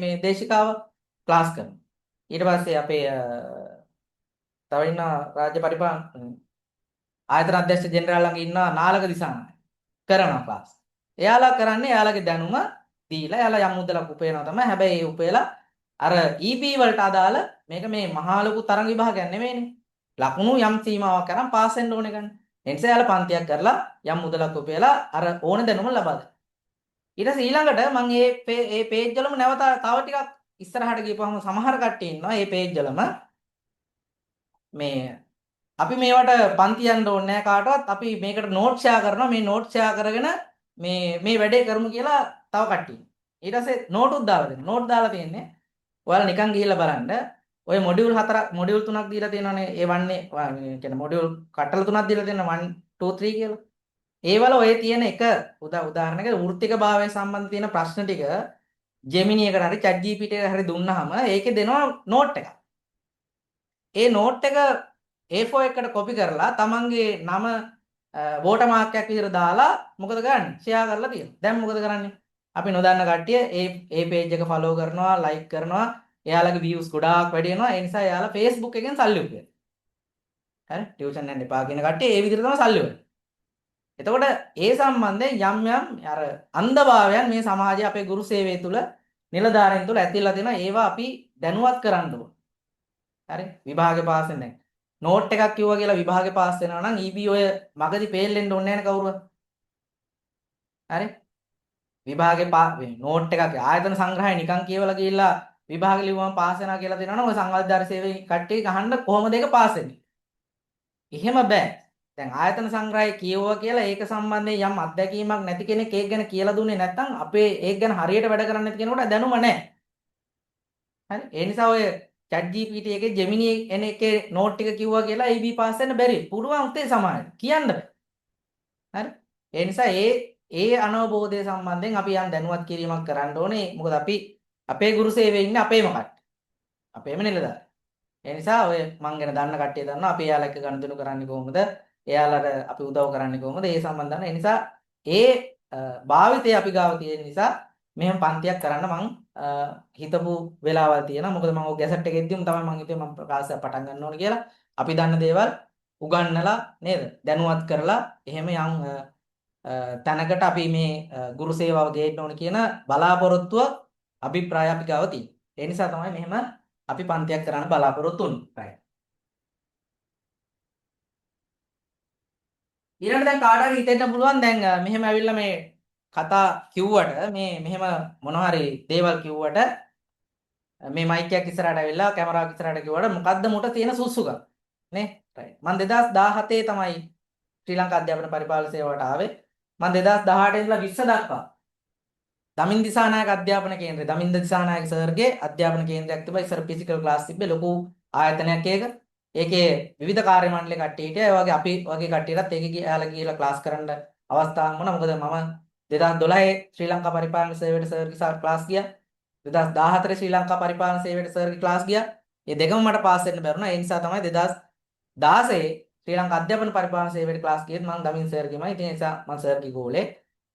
මේ දේශිකාව ක්ලාස් කරනවා. ඊට පස්සේ අපේ තව ඉන්න රාජ්‍ය පරිපාලන ආයතන අධ්‍යක්ෂ ජෙනරාල් ළඟ ඉන්න නාලක දිසානායක කරනවා ක්ලාස්. එයාලා කරන්නේ එයාලගේ දැනුම දීලා එයාලා යම් මුදලක් උපයනවා තමයි. හැබැයි ඒ උපයලා අර EB වලට අදාළ මේක මේ මහා ලොකු තරඟ විභාගයක් නෙමෙයිනේ. ලකුණු යම් සීමාවක් කරන් පාස් වෙන්න ඕනේ ගන්න. එනිසා එයාලා පන්තියක් කරලා යම් මුදලක් උපයලා අර ඕන දැනුම ලබා දෙනවා. ඊට පස්සේ ඊළඟට මම මේ පේජ් වලම නැවත තව ටිකක් ඉස්සරහට ගියපුවම සමහර කට්ටිය ඉන්නවා මේ page වලම මේ අපි මේවට පන්ති යන්න ඕනේ නැහැ කාටවත්. අපි මේකට නෝට් ෂෙයා කරනවා. මේ නෝට් ෂෙයා කරගෙන මේ වැඩේ කරමු කියලා තව කට්ටිය. ඊට පස්සේ නෝටුත් දාලා දෙනවා. නෝට් දාලා තියෙන්නේ ඔයාලා නිකන් ගිහිල්ලා බලන්න. ඔය මොඩියුල් 3ක් දීලා තියෙනවානේ. ඒ වන්නේ කියන්නේ මොඩියුල් කටල 3ක් දීලා තියෙනවා 1 2 3 කියලා. ඒවල ඔය තියෙන එක උදාහරණයකට වෘත්තික භාවය සම්බන්ධ තියෙන ප්‍රශ්න ටික ජෙමිනි එකට හරි chat GPT එකට හරි දුන්නාම ඒකේ දෙනවා නෝට් එකක්. ඒ නෝට් එක A4 එකට කොපි කරලා තමන්ගේ නම වෝටර් මාක් එකක් විදිහට දාලා මොකද කරන්නේ? ෂෙයා කරලා තියෙනවා. දැන් මොකද කරන්නේ? අපි නොදන්න කට්ටිය ඒ page එක follow කරනවා, like කරනවා. එයාලගේ views ගොඩාක් වැඩි වෙනවා. ඒ නිසා එයාලා Facebook එකෙන් සල්ලි උපයනවා. හරි? ටියුෂන් යන්න එපා කියන කට්ටිය ඒ විදිහට තමයි සල්ලි උපයන්නේ. එතකොට ඒ සම්බන්ධයෙන් යම් අර අන්ධභාවයන් මේ සමාජයේ අපේ ගුරු සේවය තුල නිලධාරීන් තුල ඇතිලා තියෙනවා. ඒවා අපි දැනුවත් කරන්න ඕන. හරි? විභාගේ පාස් වෙන්නේ නැහැ. නෝට් එකක් කිව්වා කියලා විභාගේ පාස් වෙනවා නම් EB ඔය මගදී ෆේල් වෙන්න ඕනේ නැහැ නේ කවුරුවත්. හරි? විභාගේ නෝට් එකක් ආයතන සංග්‍රහය නිකන් කියවලා ගිහිල්ලා විභාගෙ ලිව්වම පාස් වෙනවා කියලා දෙනවනම් ඔය සංවර්ධන සේවයේ කට්ටිය අහන්න කොහොමද ඒක පාස් වෙන්නේ? එහෙම බෑ. දැන් ආයතන සංග්‍රහය කියවුවා කියලා ඒක සම්බන්ධයෙන් යම් අත්දැකීමක් නැති කෙනෙක් ඒක ගැන කියලා දුන්නේ නැත්නම් අපේ ඒක ගැන හරියට වැඩ කරන්නේ නැති කෙනෙකුට දැනුම නැහැ. හරි? ඒ නිසා ඔය chat GPT එකේ Gemini එන එකේ නෝට් ටික කිව්වා කියලා IB පාස් වෙන්න බැරි. පුළුවන් උත්තේ සමානයි. කියන්න බෑ. හරි? ඒ නිසා ඒ අනවබෝධය සම්බන්ධයෙන් අපි යම් දැනුවත් කිරීමක් කරන්න ඕනේ. මොකද අපි අපේ ගුරු සේවයේ ඉන්නේ අපේම කට්ටිය. අපේම නිලධාරී. ඒ නිසා ඔය මං ගැන දන්න කට්ටිය දන්නවා අපි එයාලා එක්ක ගනුදෙනු කරන්නේ කොහොමද? එයාලට අපි උදව් කරන්නේ කොහොමද? ඒ සම්බන්ධව. ඒ නිසා ඒ භාවිතය අපි ගාව තියෙන නිසා මෙහෙම පන්තියක් කරන්න මං හිතපු වෙලාවල් තියෙනවා. මොකද මම ඔය ගැසට් එකේ ඉද්දිම තමයි මං හිතුවේ මම ප්‍රකාශය පටන් ගන්න ඕනේ කියලා. අපි දන්න දේවල් උගන්වලා නේද? දැනුවත් කරලා එහෙම යම් තැනකට අපි මේ ගුරු සේවාව ගේන්න ඕන කියන බලාපොරොත්තුව අභිප්‍රාය අපි ගාව තියෙනවා. ඒ නිසා තමයි මෙහෙම අපි පන්තියක් කරන්න බලාපොරොත්තු වෙන්නේ. ඊළඟට දැන් කාට හරි හිතෙන්න පුළුවන් දැන් මෙහෙම ඇවිල්ලා මේ කතා කිව්වට මේ මෙහෙම මොන හරි දේවල් කිව්වට මේ මයික් එකක් ඉස්සරහට ඇවිල්ලා කැමරාවක් ඉස්සරහට කිව්වට මොකද්ද මුට තියෙන සුසුකම් නේ? රයිට්. මම 2017 තමයි ශ්‍රී ලංකා අධ්‍යාපන පරිපාලන සේවාවට ආවේ. මම 2018 ඉඳලා 20 දක්වා දමින් දිසානායක අධ්‍යාපන කේන්ද්‍රය දමින්ද දිසානායක සර්ගේ අධ්‍යාපන කේන්ද්‍රයක් තිබ්බා. ඉස්සර ෆිසිකල් ක්ලාස් තිබ්බේ ලොකු ආයතනයක් ඒක. ඒකේ විවිධ කාර්ය මණ්ඩලයේ කට්ටිය හිටියා. ඒ වගේ අපි වගේ කට්ටියටත් ඒකේ ගිහලා ක්ලාස් කරන්න අවස්ථාවක් වුණා. මොකද මම 2012 ශ්‍රී ලංකා පරිපාලන සේවයට සර්ගේ ක්ලාස් ගියා. 2014 ශ්‍රී ලංකා පරිපාලන සේවයට සර්ගේ ක්ලාස් ගියා. මේ දෙකම මට පාස් වෙන්න බැරුණා. ඒ නිසා තමයි 2016 ශ්‍රී ලංකා අධ්‍යාපන පරිපාලන සේවයට ක්ලාස් ගියෙත් මම දමින් සර්ගේමයි. ඉතින් ඒ නිසා මම සර්ගේ ගෝලේ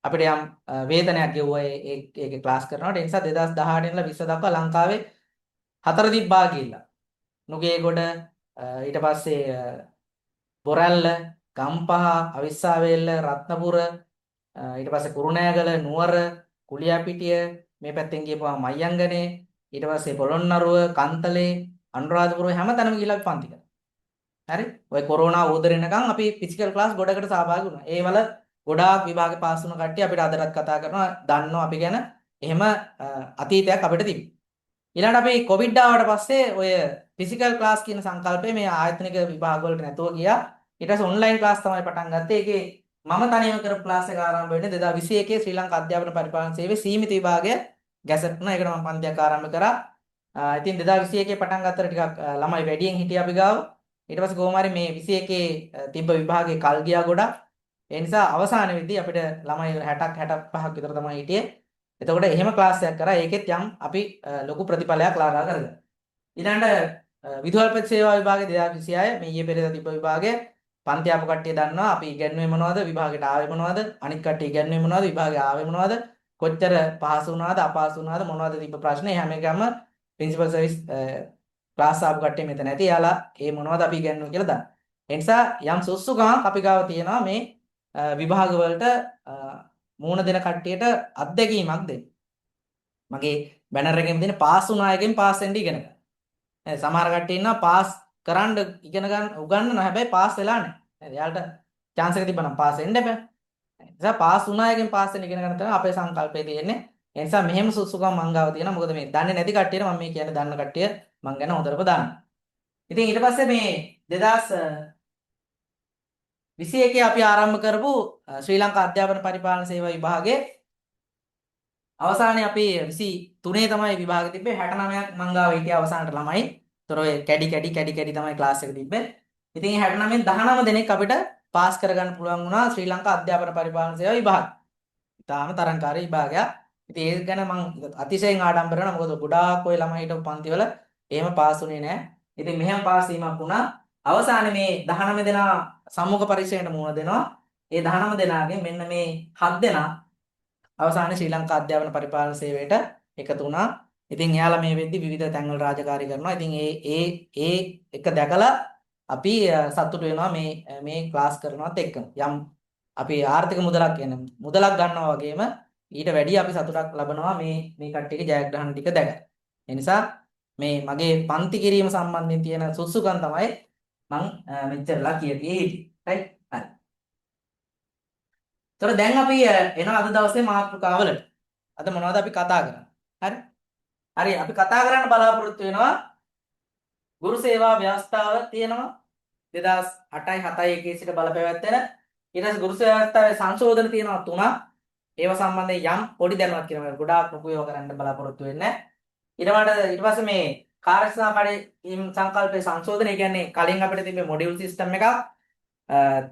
අපිට යම් වේතනයක් ගෙවුවා ඒකේ ක්ලාස් කරනකොට. ඒ නිසා 2018 ඉඳලා 20 දක්වා ලංකාවේ 4 දිබ්බා ගිහිල්ලා නුගේගොඩ ඊට පස්සේ බොරැල්ල ගම්පහ අවිස්සාවේල්ල රත්නපුර ඊට පස්සේ කුරුණෑගල නුවර කුලියාපිටිය මේ පැත්තෙන් ගියපුවා මයංගනේ ඊට පස්සේ පොළොන්නරුව කන්තලේ අනුරාධපුර හැමතැනම ගිහිල්ලා අපි පන්ති කරා. හරි? ඔය කොරෝනා උදරිනකන් අපි ෆිසිකල් ක්ලාස් ගොඩකට සහභාගී වුණා. ඒවල ගොඩාක් විභාගේ පාස් වුණ කට්ටිය අපිට අදටත් කතා කරනවා දන්නවා අපි ගැන එහෙම අතීතයක් අපිට තිබ්බා. ඊළඟට අපි කොවිඩ් ආවට පස්සේ ඔය ෆිසිකල් ක්ලාස් කියන සංකල්පය මේ ආයතනික විභාග වලට නැතුව ගියා. ඊට පස්සේ ඔන්ලයින් ක්ලාස් තමයි පටන් ගත්තේ. ඒකේ මම තනියම කරපු ක්ලාස් එක ආරම්භ වෙන්නේ 2021 ශ්‍රී ලංකා අධ්‍යාපන පරිපාලන සේවයේ සීමිත විභාගය ගැසට් වුණා. ඒකට මම පන්තියක් ආරම්භ කරා. ඉතින් 2021 පටන් ගත්තට ටිකක් ළමයි වැඩියෙන් හිටියා අපි ගාව. ඊට පස්සේ කොහොම හරි මේ 21 තිබ්බ විභාගේ කල් ගියා ගොඩක්. ඒ නිසා අවසාන වෙද්දී අපිට ළමයි 60ක් 65ක් විතර තමයි හිටියේ. එතකොට එහෙම ක්ලාස් එකක් කරා. ඒකෙත් යම් අපි ලොකු ප්‍රතිඵලයක් ලාගා කරගත්තා. ඊළඟට විදුහල්පති සේවා විභාගේ 2026 මේ ඊයේ පෙරේදා තිබ්බ විභාගය පන්ති ආපු කට්ටිය දන්නවා අපි ඉගෙනුවේ මොනවද විභාගයට ආවේ මොනවද අනිත් කට්ටිය ඉගෙනුවේ මොනවද විභාගේ ආවේ මොනවද කොච්චර පහසු වුණාද අපහසු වුණාද මොනවද තිබ්බ ප්‍රශ්න හැම එකම ප්‍රින්සිපල් සර්විස් ක්ලාස් ආපු කට්ටිය මෙතන ඇති. යාලා ඒ මොනවද අපි ඉගෙනුවේ කියලා දන්න. ඒ නිසා යම් සුසුකමක් අපි ගාව තියෙනවා මේ විභාග වලට මූණ දෙන කට්ටියට අත්දැකීමක් දෙන්න. මගේ බැනර් එකෙන් දෙන පාස් වුණ අයගෙන් පාස් වෙන්න ඉගෙන ගන්න. සමහර කට්ටිය ඉන්නවා පාස් කරන්න ඉගෙන ගන්න උගන්වනවා හැබැයි පාස් වෙලා නැහැ. එයාලට chance එක තිබ්බනම් පාස් වෙන්න බෑ. ඒ නිසා පාස් වුණ අයගෙන් පාස් වෙන්න ඉගෙන ගන්න තමයි අපේ සංකල්පය තියෙන්නේ. ඒ නිසා මෙහෙම සුසුකම් මං ගාව තියෙනවා. මොකද මේ දන්නේ නැති කට්ටියට මම මේ කියන්නේ දන්න කට්ටිය මං ගැන හොඳටම දන්නවා. ඉතින් ඊට පස්සේ මේ 2021 අපි ආරම්භ කරපු ශ්‍රී ලංකා අධ්‍යාපන පරිපාලන සේවා විභාගයේ අවසානයේ අපි 23 තමයි විභාගෙ තිබ්බේ 69ක් මං ගාව හිටිය අවසානට ළමයි. ඒතර ඔය කැඩි තමයි ක්ලාස් එක තිබ්බේ. ඉතින් මේ 69න් 19 දෙනෙක් අපිට පාස් කරගන්න පුළුවන් වුණා ශ්‍රී ලංකා අධ්‍යාපන පරිපාලන සේවා විභාග. ඉතාලම තරංකාරී විභාගයක්. ඉතින් ඒක ගැන මම අතිශයින් ආඩම්බර වෙනවා. මොකද ගොඩාක් ඔය ළමයි හිටපු පන්තිවල එහෙම පාස් වුණේ නැහැ. ඉතින් මෙහෙම පාස් වීමක් වුණා. අවසානයේ මේ 19 දෙනා සම්මුඛ පරීක්ෂණයට මුහුණ දෙනවා. ඒ 19 දෙනාගෙන් මෙන්න මේ 7 දෙනා අවසානයේ ශ්‍රී ලංකා අධ්‍යාපන පරිපාලන සේවයට එකතු වුණා. ඉතින් එයාලා මේ වෙද්දි විවිධ තැන්වල රාජකාරී කරනවා. ඉතින් ඒ එක දැකලා අපි සතුටු වෙනවා මේ ක්ලාස් කරනවත් එක්කම. යම් අපි ආර්ථික මුදලක් කියන්නේ මුදලක් ගන්නවා වගේම ඊට වැඩිය අපි සතුටක් ලබනවා මේ කට්ටියගේ ජයග්‍රහණ ටික දැක. ඒ නිසා මේ මගේ පන්ති කිරීම සම්බන්ධයෙන් තියෙන සුසුකම් තමයි මම මෙච්චරලා කියතියේ හිටියේ. රයිට්? හරි. ඒතර දැන් අපි එනවා අද දවසේ මාතෘකාවලට. අද මොනවද අපි කතා කරන්නේ? හරි? හරි අපි කතා කරන්න බලාපොරොත්තු වෙනවා ගුරු සේවා ව්‍යවස්ථාව තියෙනවා 2008යි 7යි 1 සිට බලපැවැත්වෙන ඊට පස්සේ ගුරු සේවා ව්‍යවස්ථාවේ සංශෝධන තියෙනවා 3ක් ඒව සම්බන්ධයෙන් යම් පොඩි දැනුමක් කියනවා ගොඩාක් උපයෝග කරන්න බලාපොරොත්තු වෙන්නේ ඊට පස්සේ මේ කාර්යක්ෂමතා කඩේ සංකල්පයේ සංශෝධනය කියන්නේ කලින් අපිට තිබ්බේ මොඩියුල් සිස්ටම් එකක්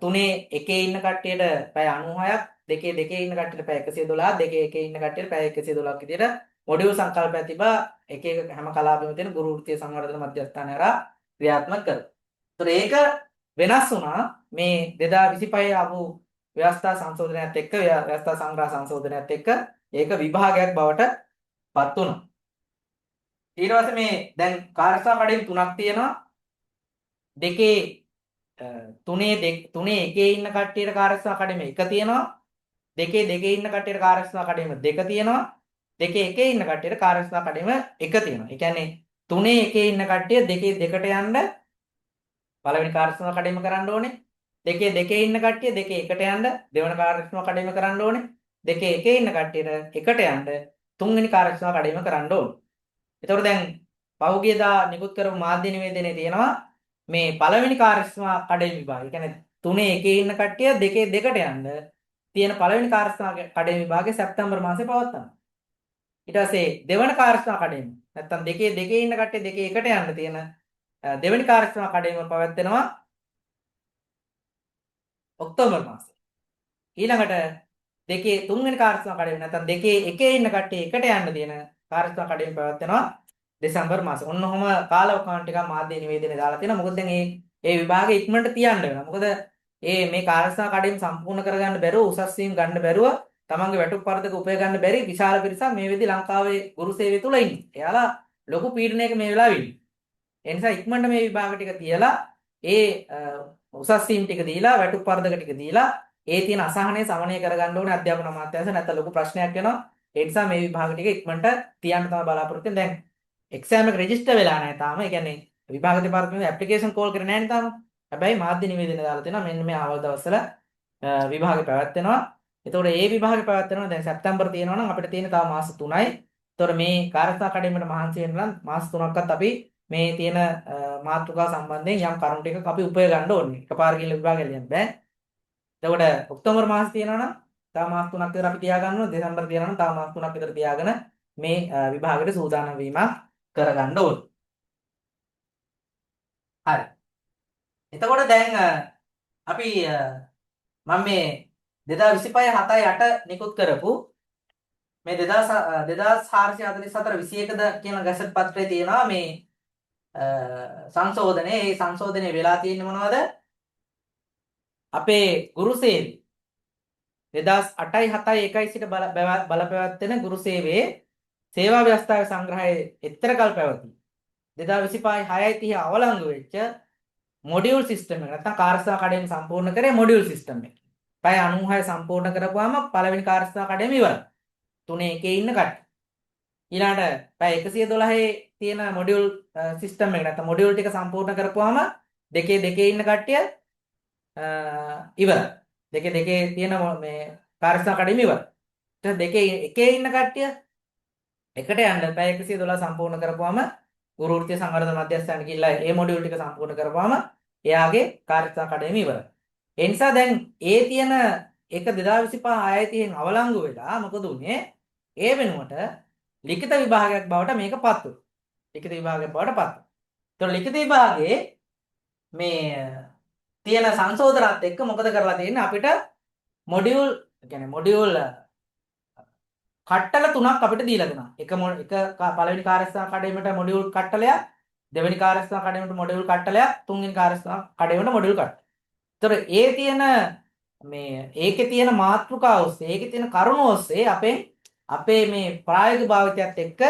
තුනේ එකේ ඉන්න කට්ටියට පැය 96ක් දෙකේ ඉන්න කට්ටියට පැය 112 දෙකේ ඉන්න කට්ටියට පැය 112ක් විදිහට මොඩියුල් සංකල්පයක් තිබා එක හැම කලාපෙම තියෙන ගුරු වෘත්තීය සංවර්ධන මධ්‍යස්ථානය හරහා ක්‍රියාත්මක කරනවා. ඒතර ඒක වෙනස් වුණා මේ 2025 ආපු ව්‍යවස්ථා සංශෝධනයත් එක්ක ව්‍යවස්ථා සංග්‍රහ සංශෝධනයත් එක්ක ඒක විභාගයක් බවට පත් වුණා. ඊට පස්සේ මේ දැන් කාර්යක්ෂමතා කඩේම තුනක් තියෙනවා. තුනේ එකේ ඉන්න කට්ටියට කාර්යක්ෂමතා කඩේම එක තියෙනවා. දෙකේ ඉන්න කට්ටියට කාර්යක්ෂමතා කඩේම දෙක තියෙනවා. එකේ ඉන්න කට්ටියට කාර්යක්ෂමතා කඩේම එක තියෙනවා. ඒ කියන්නේ තුනේ එකේ ඉන්න කට්ටිය දෙකේ දෙකට යන්න පළවෙනි කාර්යක්ෂමතා කඩේම කරන්න ඕනේ. දෙකේ ඉන්න කට්ටිය දෙකේ එකට යන්න දෙවන කාර්යක්ෂමතා කඩේම කරන්න ඕනේ. එකේ ඉන්න කට්ටියට එකට යන්න තුන්වෙනි කාර්යක්ෂමතා කඩේම කරන්න ඕනේ. එතකොට දැන් පහුගියදා නිකුත් කරපු මාධ්‍ය නිවේදනයේ තියෙනවා මේ පළවෙනි කාර්යක්ෂමතා කඩේම විභාගය. ඒ කියන්නේ තුනේ එකේ ඉන්න කට්ටිය දෙකේ දෙකට යන්න තියෙන පළවෙනි කාර්යක්ෂමතා කඩේම විභාගය සැප්තැම්බර් මාසේ පවත්වනවා. ඊට පස්සේ දෙවන කාර්යක්ෂමතා කඩේම නැත්තම් දෙකේ ඉන්න කට්ටිය දෙකේ එකට යන්න තියෙන දෙවෙනි කාර්යක්ෂමතා කඩේම පවත්වනවා ඔක්තෝබර් මාසේ. ඊළඟට තුන්වෙනි කාර්යක්ෂමතා කඩේම නැත්තම් දෙකේ එකේ ඉන්න කට්ටිය එකට යන්න තියෙන කාර්යක්ෂමතා කඩේම පවත්වනවා දෙසැම්බර් මාසේ. ඔන්න ඔහම කාලවකවානු ටිකක් මාධ්‍ය නිවේදනයේ දාලා තියෙනවා. මොකද දැන් මේ විභාගේ ඉක්මනට තියන්න වෙනවා. මොකද මේ කාර්යක්ෂමතා කඩේම සම්පූර්ණ කරගන්න බැරුව උසස් වීම ගන්න බැරුව තමන්ගේ වැටුප් පරදක උපය ගන්න බැරි විශාල පිරිසක් මේ වෙද්දි ලංකාවේ ගුරු සේවය තුල ඉන්නේ. එයාලා ලොකු පීඩනයක මේ වෙලාවෙ ඉන්නේ. ඒ නිසා ඉක්මනට මේ විභාග ටික තියලා උසස් වීම ටික දීලා වැටුප් පරදක ටික දීලා තියෙන අසහනය සමනය කරගන්න ඕනේ අධ්‍යාපන අමාත්‍යාංශ නැත්නම් ලොකු ප්‍රශ්නයක් වෙනවා. ඒ නිසා මේ විභාග ටික ඉක්මනට තියන්න තමයි බලාපොරොත්තු වෙන්නේ. දැන් එක්සෑම් එක රෙජිස්ටර් වෙලා නැහැ තාම. ඒ කියන්නේ විභාග දෙපාර්තමේන්තුවේ ඇප්ලිකේෂන් කෝල් කරේ නැහැ තාම. හැබැයි මාධ්‍ය නිවේදනය දාලා තියෙනවා මෙන්න මේ ආවල් දවස්වල විභාගේ පැවැත්වෙනවා. එතකොට මේ විභාගේ පැවැත්වෙනවා දැන් සැප්තැම්බර් තියෙනවා නම් අපිට තියෙන තව මාස 3යි. එතකොට මේ කාර්යක්ෂමතා කඩේමට මහන්සි වෙන්න නම් මාස 3ක්වත් අපි මේ තියෙන මාතෘකා සම්බන්ධයෙන් යම් කරුණු ටිකක් අපි උපය ගන්න ඕනේ. එකපාර ගිහින් විභාගය ලියන්න බෑ. එතකොට ඔක්තෝබර් මාසෙ තියෙනවා නම් තව මාස 3ක් විතර අපි තියාගන්න ඕනේ. දෙසැම්බර් තියෙනවා නම් තව මාස 3ක් විතර තියාගෙන මේ විභාගෙට සූදානම් වීමක් කරගන්න ඕනේ. හරි. එතකොට දැන් අපි මම මේ 2025 7 8 නිකුත් කරපු මේ 2444 21ද කියන ගැසට් පත්‍රයේ තියෙනවා මේ සංශෝධනයේ. මේ සංශෝධනයේ වෙලා තියෙන්නේ මොනවද? අපේ ගුරු සේවය 2008යි 7යි 1යි සිට බලපැවැත්වෙන ගුරු සේවයේ සේවා ව්‍යවස්ථාවේ සංග්‍රහයේ එතර කල් පැවති 2025 6යි 30 අවලංගු වෙච්ච මොඩියුල් සිස්ටම් එක නැත්නම් කාර්යක්ෂමතා කඩේම සම්පූර්ණ කරේ මොඩියුල් සිස්ටම් එක. පැය 96 සම්පූර්ණ කරපුවාම පළවෙනි කාර්යක්ෂමතා කඩේම ඉවරයි. තුනේ එකේ ඉන්න කට්ටිය. ඊළඟට පැය 112 තියෙන මොඩියුල් සිස්ටම් එක නැත්නම් මොඩියුල් ටික සම්පූර්ණ කරපුවාම දෙකේ ඉන්න කට්ටිය ඉවරයි. දෙකේ තියෙන මේ කාර්යක්ෂමතා කඩේම ඉවරයි. ඊට දෙකේ එකේ ඉන්න කට්ටිය එකට යන්න පැය 112 සම්පූර්ණ කරපුවාම ගුරු වෘත්තීය සංවර්ධන මධ්‍යස්ථාන කියලා ඒ මොඩියුල් ටික සම්පූර්ණ කරපුවාම එයාගේ කාර්යක්ෂමතා කඩේම ඉවරයි. ඒ නිසා දැන් ඒ තියෙන එක 2025 ආයතයෙන් අවලංගු වෙලා මොකද උනේ? ඒ වෙනුවට ලිඛිත විභාගයක් බවට මේක පත් වුණා. ලිඛිත විභාගයක් බවට පත් වුණා. ඒතකොට ලිඛිත විභාගයේ මේ තියෙන සංශෝධනත් එක්ක මොකද කරලා තියෙන්නේ අපිට මොඩියුල් කියන්නේ මොඩියුල් කට්ටල තුනක් අපිට දීලා දෙනවා. පළවෙනි කාර්යස්ථාන කඩේමට මොඩියුල් කට්ටලයක්, දෙවෙනි කාර්යස්ථාන කඩේමට මොඩියුල් කට්ටලයක්, තුන්වෙනි කාර්යස්ථාන කඩේමට මොඩියුල් කට්ටලයක්. ඒතර ඒ තියෙන ඒකේ තියෙන මාතෘකාව ඔස්සේ, ඒකේ තියෙන කරුණු ඔස්සේ අපේ මේ ප්‍රායෝගික භාවිතයත් එක්ක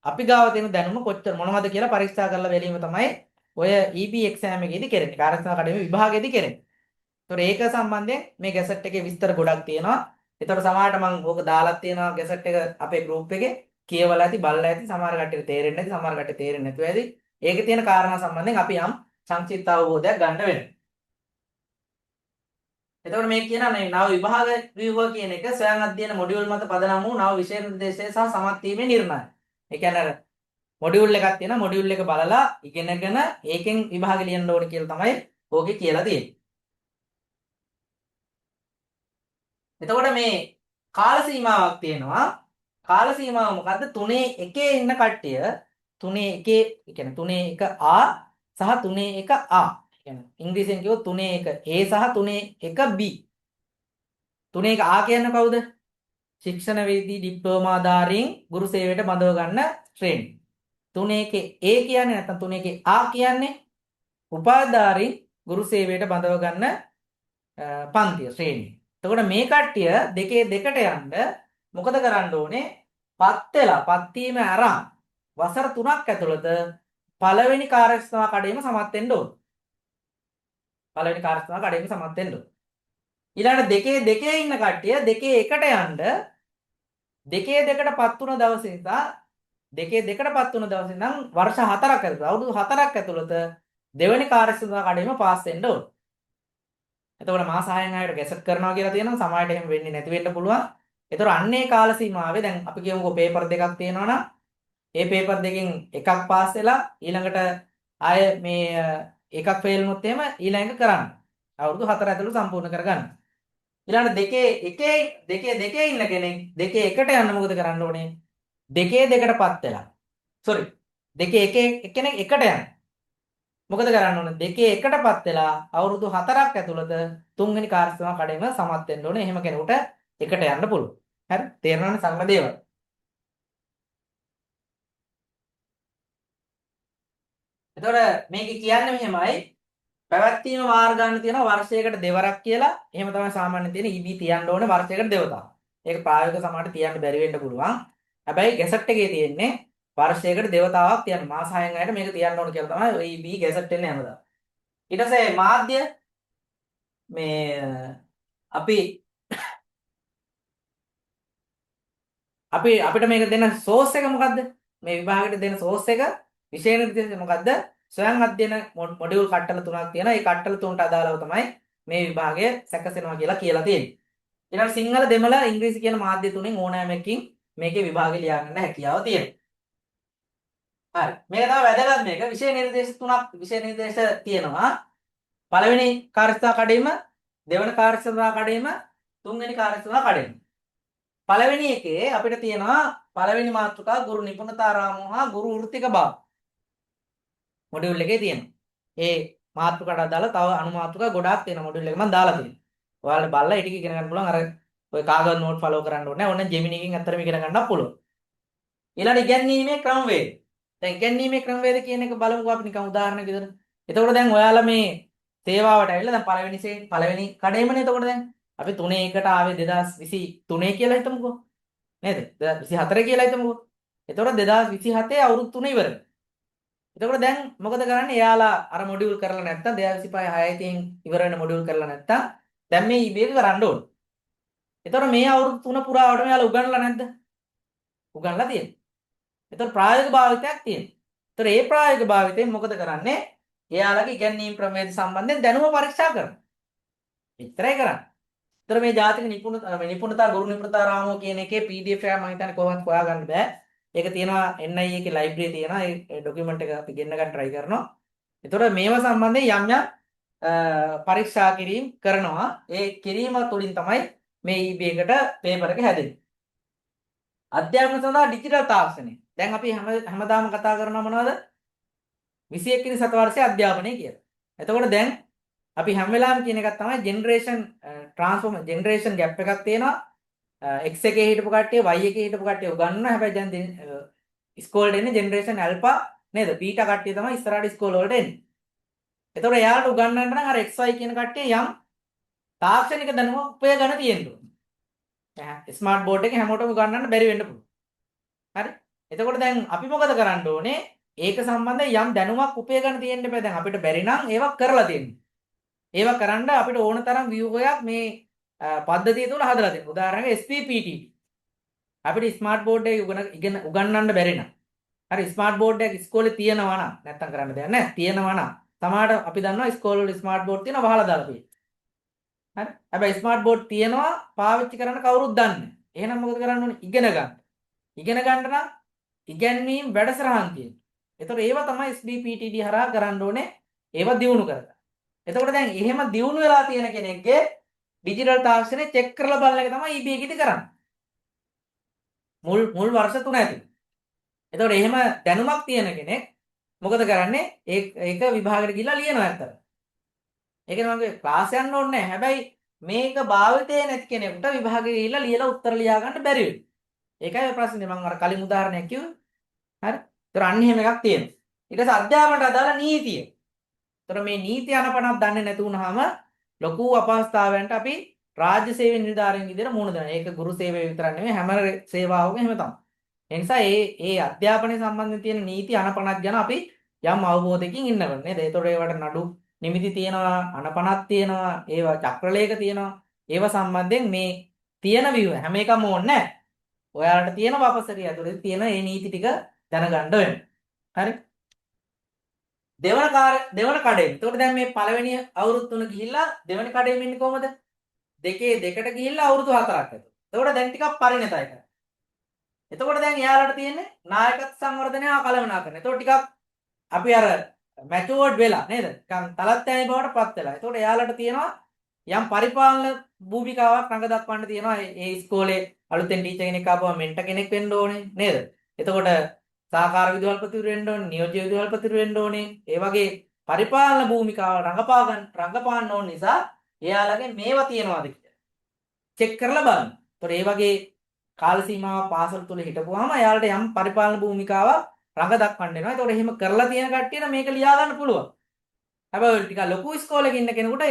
අපි ගාව තියෙන දැනුම කොච්චර මොනවද කියලා පරීක්ෂා කරලා බැලීම තමයි ඔය EB එක්සෑම් එකේදී කරන්නේ. කාර්යස්ථාන කඩේමේ විභාගයේදී කරන්නේ. ඒතර ඒක සම්බන්ධයෙන් මේ ගැසට් එකේ විස්තර ගොඩක් තියෙනවා. ඒතර සමහරට මම ඕක දාලා තියෙනවා ගැසට් එක අපේ ගෲප් එකේ. කියවලා ඇති බලලා ඇති සමහර කට්ටියට තේරෙන්නේ නැති සමහර කට්ටියට තේරෙන්නේ නැතුව ඇති. ඒකේ තියෙන කාරණා සම්බන්ධයෙන් අපි යම් සංක්ෂිප්ත අවබෝධයක් ගන්න වෙනවා. එතකොට මේ කියන මේ නව විභාග ව්‍යුහ කියන එක ස්වයං අධ්‍යයන මොඩියුල් මත පදනම් වූ නව විෂය නිර්දේශය සහ සමත් වීමේ නිර්ණය. ඒ කියන්නේ අර මොඩියුල් එකක් තියෙනවා මොඩියුල් එක බලලා ඉගෙනගෙන ඒකෙන් විභාග ලියන්න ඕනේ කියලා තමයි ඕකේ කියලා තියෙන්නේ. එතකොට මේ කාල සීමාවක් තියෙනවා. කාල සීමාව මොකද්ද? 3 ඉන්න කට්ටිය 3 කියන්නේ 3 සහ 3 කියන්නේ ඉංග්‍රීසියෙන් කිව්වොත් 3 සහ 3 B. 3 කියන්නේ කවුද? ශික්ෂණ වේදී ඩිප්ලෝමාධාරීන් ගුරු සේවයට බඳව ගන්න ශ්‍රේණි. 3 කියන්නේ නැත්නම් 3 කියන්නේ උපාධාරීන් ගුරු සේවයට බඳව ගන්න පන්තිය ශ්‍රේණිය. එතකොට මේ කට්ටිය දෙකට යන්න මොකද කරන්න ඕනේ? පත් වීම අරන් වසර 3ක් ඇතුළත පළවෙනි කාර්යස්ථාන කඩේම සමත් වෙන්න ඕනේ. පළවෙනි කාර්යස්ථාන කඩේම සමත් වෙන්න ඕනේ. ඊළඟ දෙකේ ඉන්න කට්ටිය 2කට යන්න 2ටපත් වුණ දවසේ ඉඳලා 2ටපත් වුණ දවසේ ඉඳන් වර්ෂ 4ක් ඇතුළත අවුරුදු 4ක් ඇතුළත දෙවෙනි කාර්යස්ථාන කඩේම පාස් වෙන්න ඕනේ. එතකොට මාස 6න් ආයෙත් ගැසට් කරනවා කියලා තියෙනවා. සමහරට එහෙම වෙන්නේ නැති වෙන්න පුළුවන්. ඒතර අන්නේ කාල සීමාවේ දැන් අපි කියමුකෝ පේපර් දෙකක් තියෙනවා නම් ඒ පේපර් දෙකෙන් එකක් පාස් වෙලා ඊළඟට ආය මේ එකක් ෆේල් වුණොත් එහෙම ඊළඟ එක කරන්න. අවුරුදු 4 ඇතුළත සම්පූර්ණ කරගන්න. ඊළඟ දෙකේ ඉන්න කෙනෙක් දෙකේ එකට යන්න මොකද කරන්න ඕනේ? දෙකටපත් වෙලා. සෝරි. දෙකේ කෙනෙක් එකට යන්න. මොකද කරන්න ඕනේ? දෙකේ එකටපත් වෙලා අවුරුදු 4ක් ඇතුළත තුන්වෙනි කාර්යස්ථාන කඩේම සමත් වෙන්න ඕනේ. එහෙම කෙනෙකුට එකට යන්න පුළුවන්. හරි? තේරෙනවනේ සංග දේවල්. එතකොට මේක කියන්නේ මෙහෙමයි. පැවැත්වීම වාර ගන්න තියෙනවා වර්ෂයකට දෙවරක් කියලා. එහෙම තමයි සාමාන්‍යයෙන් තියෙන EB තියන්න ඕනේ වර්ෂයකට දෙවතාවක්. ඒක ප්‍රායෝගික සමාජයට තියන්න බැරි වෙන්න පුළුවන්. හැබැයි ගැසට් එකේ තියෙන්නේ වර්ෂයකට දෙවතාවක් තියන්න. මාස 6න් ආයෙත් මේක තියන්න ඕන කියලා තමයි ඔය EB ගැසට් එන්නේ හැමදාම. ඊට පස්සේ මාධ්‍ය මේ අපිට මේක දෙන සෝස් එක මොකද්ද? මේ විභාගයට දෙන සෝස් එක විෂය නිර්දේශය මොකද්ද? ස්වයං අධ්‍යයන මොඩියුල් කට්ටල 3ක් තියෙනවා. ඒ කට්ටල 3ට අදාළව තමයි මේ විභාගය සැකසෙනවා කියලා තියෙන්නේ. ඊළඟ සිංහල දෙමළ ඉංග්‍රීසි කියන මාධ්‍ය තුනෙන් ඕනෑමකින් මේකේ විභාගය ලියා ගන්න හැකියාව තියෙනවා. හරි. මේක තමයි වැදගත් මේක. විෂය නිර්දේශ තියෙනවා. පළවෙනි කාර්යස්ථාන කඩේම, දෙවෙනි කාර්යස්ථාන කඩේම, තුන්වෙනි කාර්යස්ථාන කඩේම. පළවෙනි එකේ අපිට තියෙනවා පළවෙනි මාතෘකාව ගුරු නිපුණතා රාමුව හා ගුරු වෘත්තික බව. මොඩියුල් එකේ තියෙනවා. ඒ මාතෘකාවට අදාළ තව අනු මාතෘකා ගොඩාක් තියෙනවා මොඩියුල් එකේ මම දාලා තියෙනවා. ඔයාලා බලලා ඒ ටික ඉගෙන ගන්න පුළුවන්. අර ඔය කාගজ නෝට් ෆලෝ කරන්න ඕනේ නැහැ. ඕන ජෙමිනි එකෙන් අත්‍තරම ඉගෙන ගන්නත් පුළුවන්. ඊළඟ ඉගැන්වීමේ ක්‍රමවේද. දැන් ඉගැන්වීමේ ක්‍රමවේද කියන එක බලමුකෝ අපි නිකන් උදාහරණයක් විදිහට. එතකොට දැන් ඔයාලා මේ සේවාවට ඇවිල්ලා දැන් පළවෙනි කඩේමනේ එතකොට දැන් අපි 3 ආවේ 2023 කියලා හිතමුකෝ. නේද? 2024 කියලා හිතමුකෝ. එතකොට 2027 අවුරුදු 3 ඉවරයි. එතකොට දැන් මොකද කරන්නේ? එයාලා අර මොඩියුල් කරලා නැත්තම් 2025 6 තින් ඉවර වෙන මොඩියුල් කරලා නැත්තම් දැන් මේ EB එක කරන්න ඕනේ. එතකොට මේ අවුරුදු 3 පුරාවටම එයාලා උගන්වලා නැද්ද? උගන්වලා තියෙනවා. එතකොට ප්‍රායෝගික භාවිතයක් තියෙනවා. එතකොට මේ ප්‍රායෝගික භාවිතයෙන් මොකද කරන්නේ? එයාලගේ ඉගැන්වීම් ක්‍රමවේද සම්බන්ධයෙන් දැනුම පරීක්ෂා කරනවා. එච්චරයි කරන්නේ. එතකොට මේ ජාතික නිපුණතා ගුරු නිපුණතා රාමුව කියන එකේ PDF එක මම හිතන්නේ කොහොමද හොයාගන්න බෑ. ඒක තියෙනවා NIE එකේ ලයිබ්‍රරි තියෙනවා. ඒ ડોකියුමන්ට් එක අපි ගෙන්න ගන්න try කරනවා. එතකොට මේවා සම්බන්ධයෙන් යම් යම් පරීක්ෂා කිරීම කරනවා. ඒ කිරීම තුළින් තමයි මේ EB එකට පේපර් එක හැදෙන්නේ. අධ්‍යාපන සඳහා ඩිජිටල් තාක්ෂණය. දැන් අපි හැමදාම කතා කරනවා මොනවද? 21 වෙනි සතවර්ෂයේ අධ්‍යාපනය කියලා. එතකොට දැන් අපි හැම වෙලාවෙම කියන එකක් තමයි ජෙනරේෂන් ગેප් එකක් තියෙනවා. X එකේ හිටපු කට්ටිය Y එකේ හිටපු කට්ටිය උගන්වනවා. හැබැයි දැන් ඉස්කෝලේට එන්නේ ජෙනරේෂන් ඇල්ෆා නේද? බීටා කට්ටිය තමයි ඉස්සරහට ඉස්කෝල වලට එන්නේ. එතකොට එයාලට උගන්වන්න නම් අර XY කියන කට්ටිය යම් තාක්ෂණික දැනුම උපය ගන්න තියෙනවා. ස්මාර්ට් බෝඩ් එකේ හැමෝටම උගන්වන්න බැරි වෙන්න පුළුවන්. හරි? එතකොට දැන් අපි මොකද කරන්න ඕනේ? ඒක සම්බන්ධයෙන් යම් දැනුමක් උපය ගන්න තියෙන්න බෑ. දැන් අපිට බැරි නම් ඒවා කරලා තියෙන්න. ඒවා කරන්න අපිට ඕන තරම් ව්‍යුහයක් මේ පද්ධතිය තුල හදලා තියෙනවා. උදාහරණයක් SPPT. අපිට ස්මාර්ට් බෝඩ් එකේ උගන්වන්න බැරි නම්. හරි ස්මාර්ට් බෝඩ් එකක් ඉස්කෝලේ තියෙනවා නම් නැත්තම් කරන්න දෙයක් නැහැ. තියෙනවා නම් සමහරට අපි දන්නවා ඉස්කෝල වල ස්මාර්ට් බෝඩ් තියෙනවා වහලා දාලා තියෙනවා. හරි. හැබැයි ස්මාර්ට් බෝඩ් තියෙනවා පාවිච්චි කරන්න කවුරුත් දන්නේ නැහැ. එහෙනම් මොකද කරන්න ඕනේ? ඉගෙන ගන්න. ඉගෙන ගන්න නම් ඉගැන්වීම් වැඩසටහන් තියෙනවා. එතකොට ඒවා තමයි SBPTD හරහා කරන්න ඕනේ. ඒවා දියුණු කරගන්න. එතකොට දැන් එහෙම දියුණු වෙලා තියෙන කෙනෙක්ගේ ඩිජිටල් තාක්ෂණය චෙක් කරලා බලන එක තමයි EB එකේදී කරන්නේ. මුල් වර්ෂ 3 ඇතුළත. එතකොට එහෙම දැනුමක් තියෙන කෙනෙක් මොකද කරන්නේ? ඒක විභාගයට ගිහිල්ලා ලියනවා ඇත්තට. ඒක නමගේ ක්ලාස් යන්න ඕනේ නැහැ. හැබැයි මේක භාවිතේ නැති කෙනෙකුට විභාගයට ගිහිල්ලා ලියලා උත්තර ලියා ගන්න බැරි වෙනවා. ඒකයි ප්‍රශ්නේ මම අර කලින් උදාහරණයක් කිව්වේ. හරි. ඒතර අන්න එහෙම එකක් තියෙනවා. ඊට පස්සේ අධ්‍යාපනයට අදාළ නීතිය. ඒතර මේ නීති අනපනක් දන්නේ නැති වුනහම ලොකු අපහසුතාවයන්ට අපි රාජ්‍ය සේවයේ නිලධාරීන් විදිහට මුහුණ දෙනවා. ඒක ගුරු සේවය විතරක් නෙමෙයි හැම සේවාවකම එහෙම තමයි. ඒ නිසා මේ අධ්‍යාපනය සම්බන්ධයෙන් තියෙන නීති අනපනක් ගැන අපි යම් අවබෝධයකින් ඉන්න ඕනේ නේද? ඒතකොට ඒවට නඩු නිමිති තියෙනවා, අනපනක් තියෙනවා, ඒවා චක්‍රලේඛ තියෙනවා. ඒවා සම්බන්ධයෙන් මේ තියෙන view හැම එකම ඕනේ නැහැ. ඔයාලට තියෙන වපසරිය ඇතුලේ තියෙන මේ නීති ටික දැනගන්න වෙනවා. හරි? දෙවන කඩේම. එතකොට දැන් මේ පළවෙනි අවුරුදු 3 ගිහිල්ලා දෙවෙනි කඩේම ඉන්නේ කොහමද? දෙකේ දෙකට ගිහිල්ලා අවුරුදු 4ක් ඇතුළත. එතකොට දැන් ටිකක් පරිණතයි කරා. එතකොට දැන් එයාලට තියෙන්නේ නායකත්ව සංවර්ධනය හා කළමනාකරණය. එතකොට ටිකක් අපි අර මැචුවර්ඩ් වෙලා නේද? නිකන් තලත්යයි බවට පත් වෙලා. එතකොට එයාලට තියෙනවා යම් පරිපාලන භූමිකාවක් රඟ දක්වන්න තියෙනවා. ඒ ඉස්කෝලේ අලුතෙන් ටීචර් කෙනෙක් ආපුවම මෙන්ටර් කෙනෙක් වෙන්න ඕනේ නේද? එතකොට සහකාර විදුහල්පතිවරු වෙන්න ඕනේ, නියෝජ්‍ය විදුහල්පතිවරු වෙන්න ඕනේ. ඒ වගේ පරිපාලන භූමිකාව රඟපාන්න ඕන නිසා එයාලගේ මේවා තියනවාද කියලා චෙක් කරලා බලන්න. ඒතකොට ඒ වගේ කාල සීමාවක් පාසල් තුල හිටපුවාම එයාලට යම් පරිපාලන භූමිකාවක් රඟ දක්වන්න වෙනවා. ඒතකොට එහෙම කරලා තියෙන කට්ටියට මේක ලියා ගන්න පුළුවන්. හැබැයි ටික ලොකු ඉස්කෝලේක ඉන්න කෙනෙකුට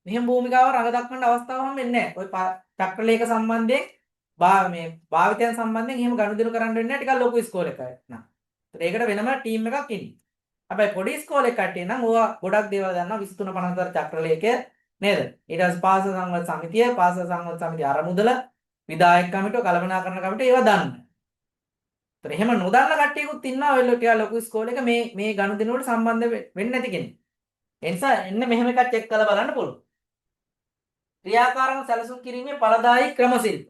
මෙහෙම භූමිකාව රඟ දක්වන්න අවස්ථාවක් හම්බෙන්නේ නැහැ. ඔය චක්‍රලේඛ සම්බන්ධයෙන් මේ භාවිතයන් සම්බන්ධයෙන් එහෙම ගනුදෙනු කරන්න වෙන්නේ නැහැ ටිකක් ලොකු ඉස්කෝලේක නම්. ඒකට වෙනම ටීම් එකක් ඉන්නේ. හැබැයි පොඩි ඉස්කෝලේ කට්ටිය නම් ඕවා ගොඩක් දේවල් දන්නවා 23 54 චක්‍රලේඛය නේද? ඊට පස්සේ පාසල් සංවර්ධන සමිතිය, පාසල් සංවර්ධන සමිතිය අරමුදල, විධායක කමිටුව, කළමනාකරණ කමිටුව ඒවා දන්න. ඒතර එහෙම නොදන්න කට්ටියකුත් ඉන්නවා ඔය ටික ලොකු ඉස්කෝලේක මේ ගනුදෙනු වලට සම්බන්ධ වෙන්නේ නැති කෙනෙක්. ඒ නිසා එන්න මෙහෙම එකක් චෙක් කරලා බලන්න පුළුවන්. ක්‍රියාකාරකම් සැලසුම් කිරීමේ ඵලදායී ක්‍රමශිල්ප.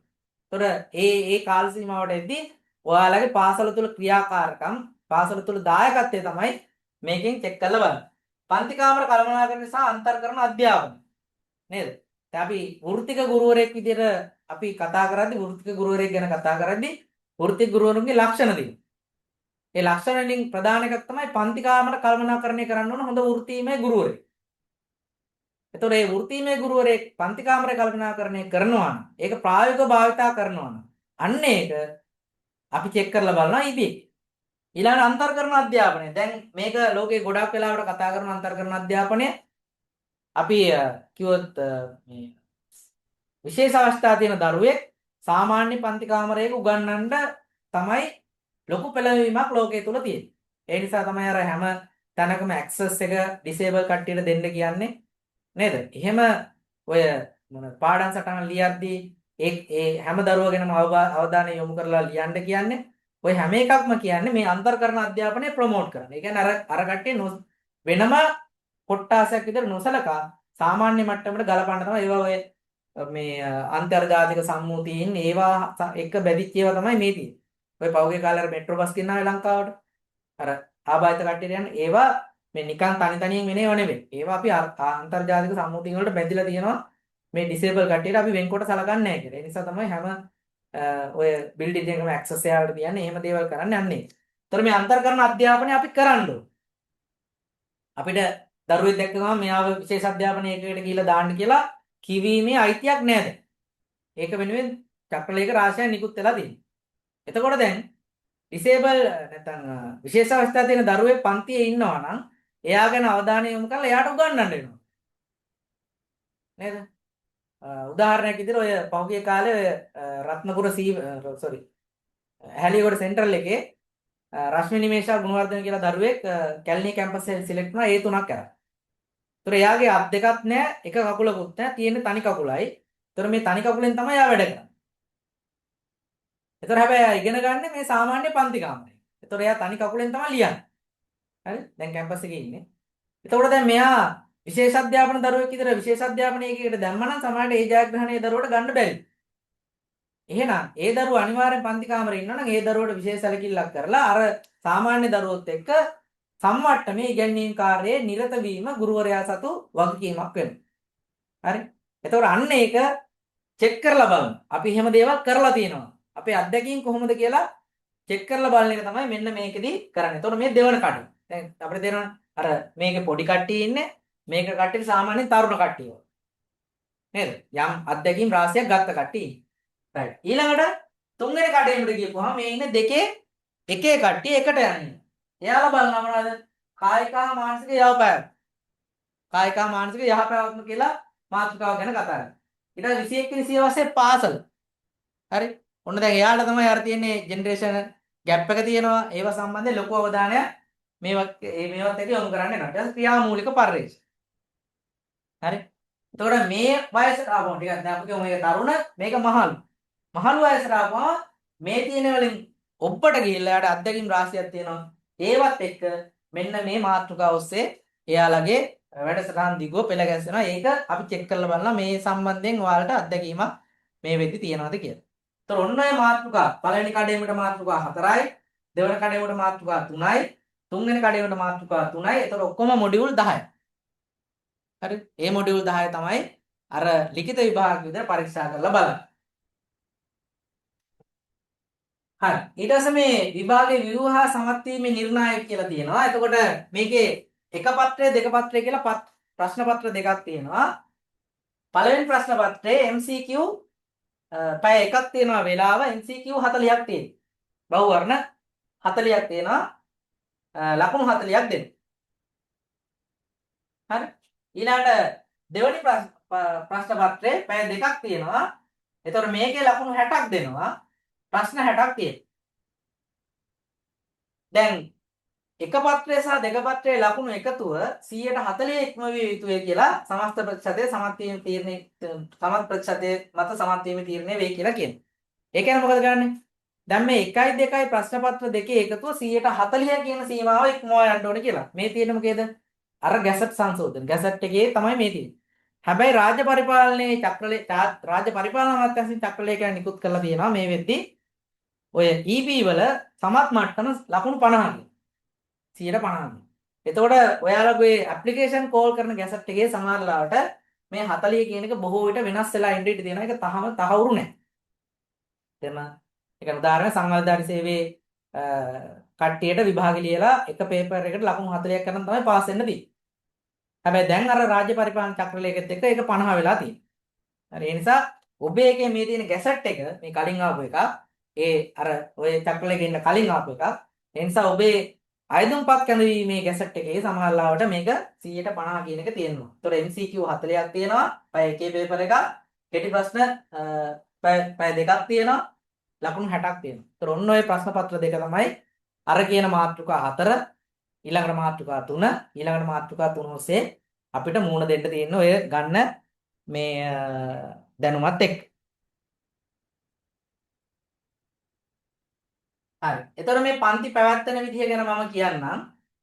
ඒතර ඒ කාල සීමාවට එද්දී ඔයාලගේ පාසල තුල ක්‍රියාකාරකම් පාසල තුල දායකත්වය තමයි මේකෙන් චෙක් කරලා බලන්න. පන්ති කාමර කළමනාකරණ සහ අන්තර්කරණ අධ්‍යාපන නේද? දැන් අපි වෘත්තික ගුරුවරයෙක් විදිහට අපි කතා කරද්දී වෘත්තික ගුරුවරයෙක් ගැන කතා කරද්දී වෘත්තික ගුරුවරුන්ගේ ලක්ෂණ දෙනවා. ඒ ලක්ෂණ වලින් ප්‍රධාන එකක් තමයි පන්ති කාමර කළමනාකරණය කරන්න ඕන හොඳ වෘත්තීමය ගුරුවරයෙක්. එතකොට මේ වෘත්තීමය ගුරුවරයෙක් පන්ති කාමරය කල්පනාකරණය කරනවා නම් ඒක ප්‍රායෝගිකව භාවිතා කරනවා නම් අන්න ඒක අපි චෙක් කරලා බලනවා IB. ඊළඟ අන්තර්කරණ අධ්‍යාපනය. දැන් මේක ලෝකේ ගොඩක් වෙලාවට කතා කරන අන්තර්කරණ අධ්‍යාපනය අපි කිව්වොත් මේ විශේෂ අවස්ථා තියෙන දරුවෙක් සාමාන්‍ය පන්ති කාමරයක උගන්වන්න තමයි ලොකු පෙළඹවීමක් ලෝකයේ තුල තියෙන්නේ. ඒ නිසා තමයි අර හැම තැනකම ඇක්සස් එක ඩිසේබල් කට්ටියට දෙන්න කියන්නේ නේද? එහෙම ඔය මොන පාඩම් සටහන් ලියද්දී ඒ හැම දරුවා ගැනම අවධානය යොමු කරලා ලියන්න කියන්නේ ඔය හැම එකක්ම කියන්නේ මේ අන්තර්කරණ අධ්‍යාපනය ප්‍රොමෝට් කරන. ඒ කියන්නේ අර කට්ටිය වෙනම කොට්ටාසයක් විතර නොසලකා සාමාන්‍ය මට්ටමට ගලපන්න තමයි ඒවා ඔය මේ අන්තර්ජාතික සම්මුතියින් ඒවා එක බැදිච්ච ඒවා තමයි මේ තියෙන්නේ. ඔය පහුගිය කාලේ අර මෙට්‍රෝ බස් ගෙනාවේ ලංකාවට. අර ආබාධිත කට්ටියට යන ඒවා මේ නිකන් තනි තනියෙන් වෙනේව නෙවෙයි. ඒවා අපි අන්තර්ජාතික සම්මුතිය වලට බැඳිලා තියෙනවා. මේ ඩිසේබල් කට්ටියට අපි වෙන්කොට සලකන්නේ නැහැ කියලා. ඒ නිසා තමයි හැම ඔය බිල්ඩින් එකකම ඇක්සස් එයාලට තියන්නේ. එහෙම දේවල් කරන්නේ යන්නේ. ඒතර මේ අන්තර්කරණ අධ්‍යාපනය අපි කරන්න ඕන. අපිට දරුවෙක් දැක්ක ගමන් මෙයාව විශේෂ අධ්‍යාපන ඒකයකට ගිහිල්ලා දාන්න කියලා කිවීමේ අයිතියක් නැහැ දැන්. ඒක වෙනුවෙන් චක්‍රලේඛ රාශියක් නිකුත් වෙලා තියෙනවා. එතකොට දැන් ඩිසේබල් නැත්නම් විශේෂ අවස්ථා තියෙන දරුවෙක් පන්තියේ ඉන්නවා නම් එයා ගැන අවධානය යොමු කරලා එයාට උගන්වන්න වෙනවා. නේද? උදාහරණයක් විදිහට ඔය පහුගිය කාලේ ඔය රත්නපුර හැලියගොඩ සෙන්ට්‍රල් එකේ රශ්මි නිමේෂා ගුණවර්ධන කියලා දරුවෙක් කැලණිය කැම්පස් එකේ සිලෙක්ට් වුණා ඒ තුනක් කරා. ඒතර එයාගේ අත් දෙකක් නැහැ, එක කකුලකුත් නැහැ, තියෙන්නේ තනි කකුලයි. ඒතර මේ තනි කකුලෙන් තමයි එයා වැඩ කරන්නේ. ඒතර හැබැයි එයා ඉගෙන ගන්න මේ සාමාන්‍ය පන්ති කාමරේ. ඒතර එයා තනි කකුලෙන් තමයි ලියන්නේ. හරි? දැන් කැම්පස් එකේ ඉන්නේ. එතකොට දැන් මෙයා විශේෂ අධ්‍යාපන දරුවෙක් විතර විශේෂ අධ්‍යාපන එකකට දැම්මනම් සමහරවිට ඒ ජයග්‍රහණය දරුවට ගන්න බැරි. එහෙනම් ඒ දරුවා අනිවාර්යෙන් පන්ති කාමරේ ඉන්නවනම් ඒ දරුවට විශේෂ සැලකිල්ලක් කරලා අර සාමාන්‍ය දරුවොත් එක්ක සම්මට්ටමේ ඉගැන්වීම් කාර්යයේ නිරත වීම ගුරුවරයා සතු වගකීමක් වෙනවා. හරි? එතකොට අන්න ඒක චෙක් කරලා බලන්න. අපි එහෙම දේවල් කරලා තියෙනවා. අපේ අත්දැකීම් කොහොමද කියලා චෙක් කරලා බලන එක තමයි මෙන්න මේකෙදි කරන්නේ. එතකොට මේ දෙවන කඩ. දැන් අපිට තේරෙනවා අර මේකේ පොඩි කට්ටිය ඉන්නේ මේක කට්ටිය සාමාන්‍යයෙන් තරුණ කට්ටිය. නේද? යම් අත්දැකීම් රාශියක් ගත්ත කට්ටිය. රයිට්. ඊළඟට තුන්වෙනි කඩේකට ගියපුවාම මේ ඉන්නේ දෙකේ එකේ කට්ටිය එකට යන්නේ. එයාලා බලනවා මොනවද? කායික හා මානසික යහපැවැත්ම. කායික හා මානසික යහපැවැත්ම කියලා මාතෘකාව ගැන කතා කරනවා. ඊට 21 වෙනි සියවසේ පාසල. හරි? ඔන්න දැන් එයාලට තමයි අර තියෙන්නේ ජෙනරේෂන් ગેප් එක තියෙනවා. ඒව සම්බන්ධයෙන් ලොකු අවධානයක් මේවත් එක්ක යොමු කරන්න වෙනවා. ඊට පස්සේ ක්‍රියාමූලික පරිශ්‍රය. හරි? එතකොට මේ වයසට ආවම ටිකක් දැන් අපි කියමු මේක තරුණ මේක මහලු. මහලු වයසට ආවම මේ තියෙන වලින් ඔබට ගිහිල්ලා යාට අත්දැකීම් රාශියක් තියෙනවා. ඒවත් එක්ක මෙන්න මේ මාතෘකාව ඔස්සේ එයාලගේ වැඩසටහන් දිගුව පෙළ ගැස්සෙනවා. ඒක අපි චෙක් කරලා බලනවා මේ සම්බන්ධයෙන් ඔයාලට අත්දැකීමක් මේ වෙද්දි තියෙනවද කියලා. ඒතර ඔන්න ඔය මාතෘකා පළවෙනි කඩේමට මාතෘකා 4යි, දෙවෙනි කඩේමට මාතෘකා 3යි, තුන්වෙනි කඩේමට මාතෘකා 3යි. ඒතර ඔක්කොම මොඩියුල් 10යි. හරි? මේ මොඩියුල් 10 තමයි අර ලිඛිත විභාග විදිහට පරීක්ෂා කරලා බලන්න. හරි. ඊට පස්සේ මේ විභාගයේ ව්‍යුහා සමත් වීමේ නිර්ණායක කියලා තියෙනවා. එතකොට මේකේ එක පත්‍රය දෙක පත්‍රය කියලා ප්‍රශ්න පත්‍ර දෙකක් තියෙනවා. පළවෙනි ප්‍රශ්න පත්‍රයේ MCQ පැය එකක් තියෙනවා වෙලාව MCQ 40ක් තියෙනවා. බහුවර්ණ 40ක් තියෙනවා. ලකුණු 40ක් දෙන්න. හරි. ඊළඟට දෙවෙනි ප්‍රශ්න පත්‍රයේ පැය දෙකක් තියෙනවා. එතකොට මේකේ ලකුණු 60ක් දෙනවා. ප්‍රශ්න 60ක් තියෙනවා. දැන් එක පත්‍රය සහ දෙක පත්‍රයේ ලකුණු එකතුව 140 ඉක්ම විය යුතුයි කියලා සමස්ත ප්‍රතිශතයේ සමත් වීම තීරණය සමත් ප්‍රතිශතයේ මත සමත් වීම තීරණය වෙයි කියලා කියනවා. ඒ කියන්නේ මොකද කරන්නේ? දැන් මේ 1යි 2යි ප්‍රශ්න පත්‍ර දෙකේ එකතුව 140 කියන සීමාව ඉක්මවා යන්න ඕනේ කියලා. මේ තියෙන්නේ මොකේද? අර ගැසට් සංශෝධන. ගැසට් එකේ තමයි මේ තියෙන්නේ. හැබැයි රාජ්‍ය පරිපාලනයේ රාජ්‍ය පරිපාලන අමාත්‍යාංශයෙන් චක්‍රලේඛයක් නිකුත් කරලා තියෙනවා මේ වෙද්දී ඔය EB වල සමත් මට්ටම ලකුණු 50ක්. 150ක්. එතකොට ඔයාලගේ ඇප්ලිකේෂන් කෝල් කරන ගැසට් එකේ සමහර ලාවට මේ 40 කියන එක බොහෝ විට වෙනස් වෙලා ඉන්න ඉඩ තියෙනවා. ඒක තහවුරු නැහැ. තේරුණා? ඒක උදාහරණ සංවර්ධන සේවයේ කට්ටියට විභාග ලියලා එක පේපර් එකට ලකුණු 40ක් කරන් තමයි පාස් වෙන්න තියෙන්නේ. හැබැයි දැන් අර රාජ්‍ය පරිපාලන චක්‍රලේඛෙත් එක්ක ඒක 50 වෙලා තියෙනවා. හරි ඒ නිසා ඔබේ එකේ මේ තියෙන ගැසට් එක මේ කලින් ආපු එක ඒ අර ඔය චක්‍රලේඛෙ ඉන්න කලින් ආපු එක. ඒ නිසා ඔබේ අයදුම්පත් කැඳවීමේ ගැසට් එකේ සමහර ලාවට මේක 150 කියන එක තියෙනවා. ඒතකොට MCQ 40ක් තියෙනවා. පැය එකේ පේපර් එකක්. කෙටි ප්‍රශ්න පැය දෙකක් තියෙනවා. ලකුණු 60ක් තියෙනවා. ඒතකොට ඔන්න ඔය ප්‍රශ්න පත්‍ර දෙක තමයි අර කියන මාතෘකා 4 ඊළඟට මාතෘකා 3 ඊළඟට මාතෘකා 3 ඔස්සේ අපිට මූණ දෙන්න තියෙන ඔය ගන්න මේ දැනුමත් එක්ක. හරි. එතකොට මේ පන්ති පැවැත්වෙන විදිය ගැන මම කියන්නම්.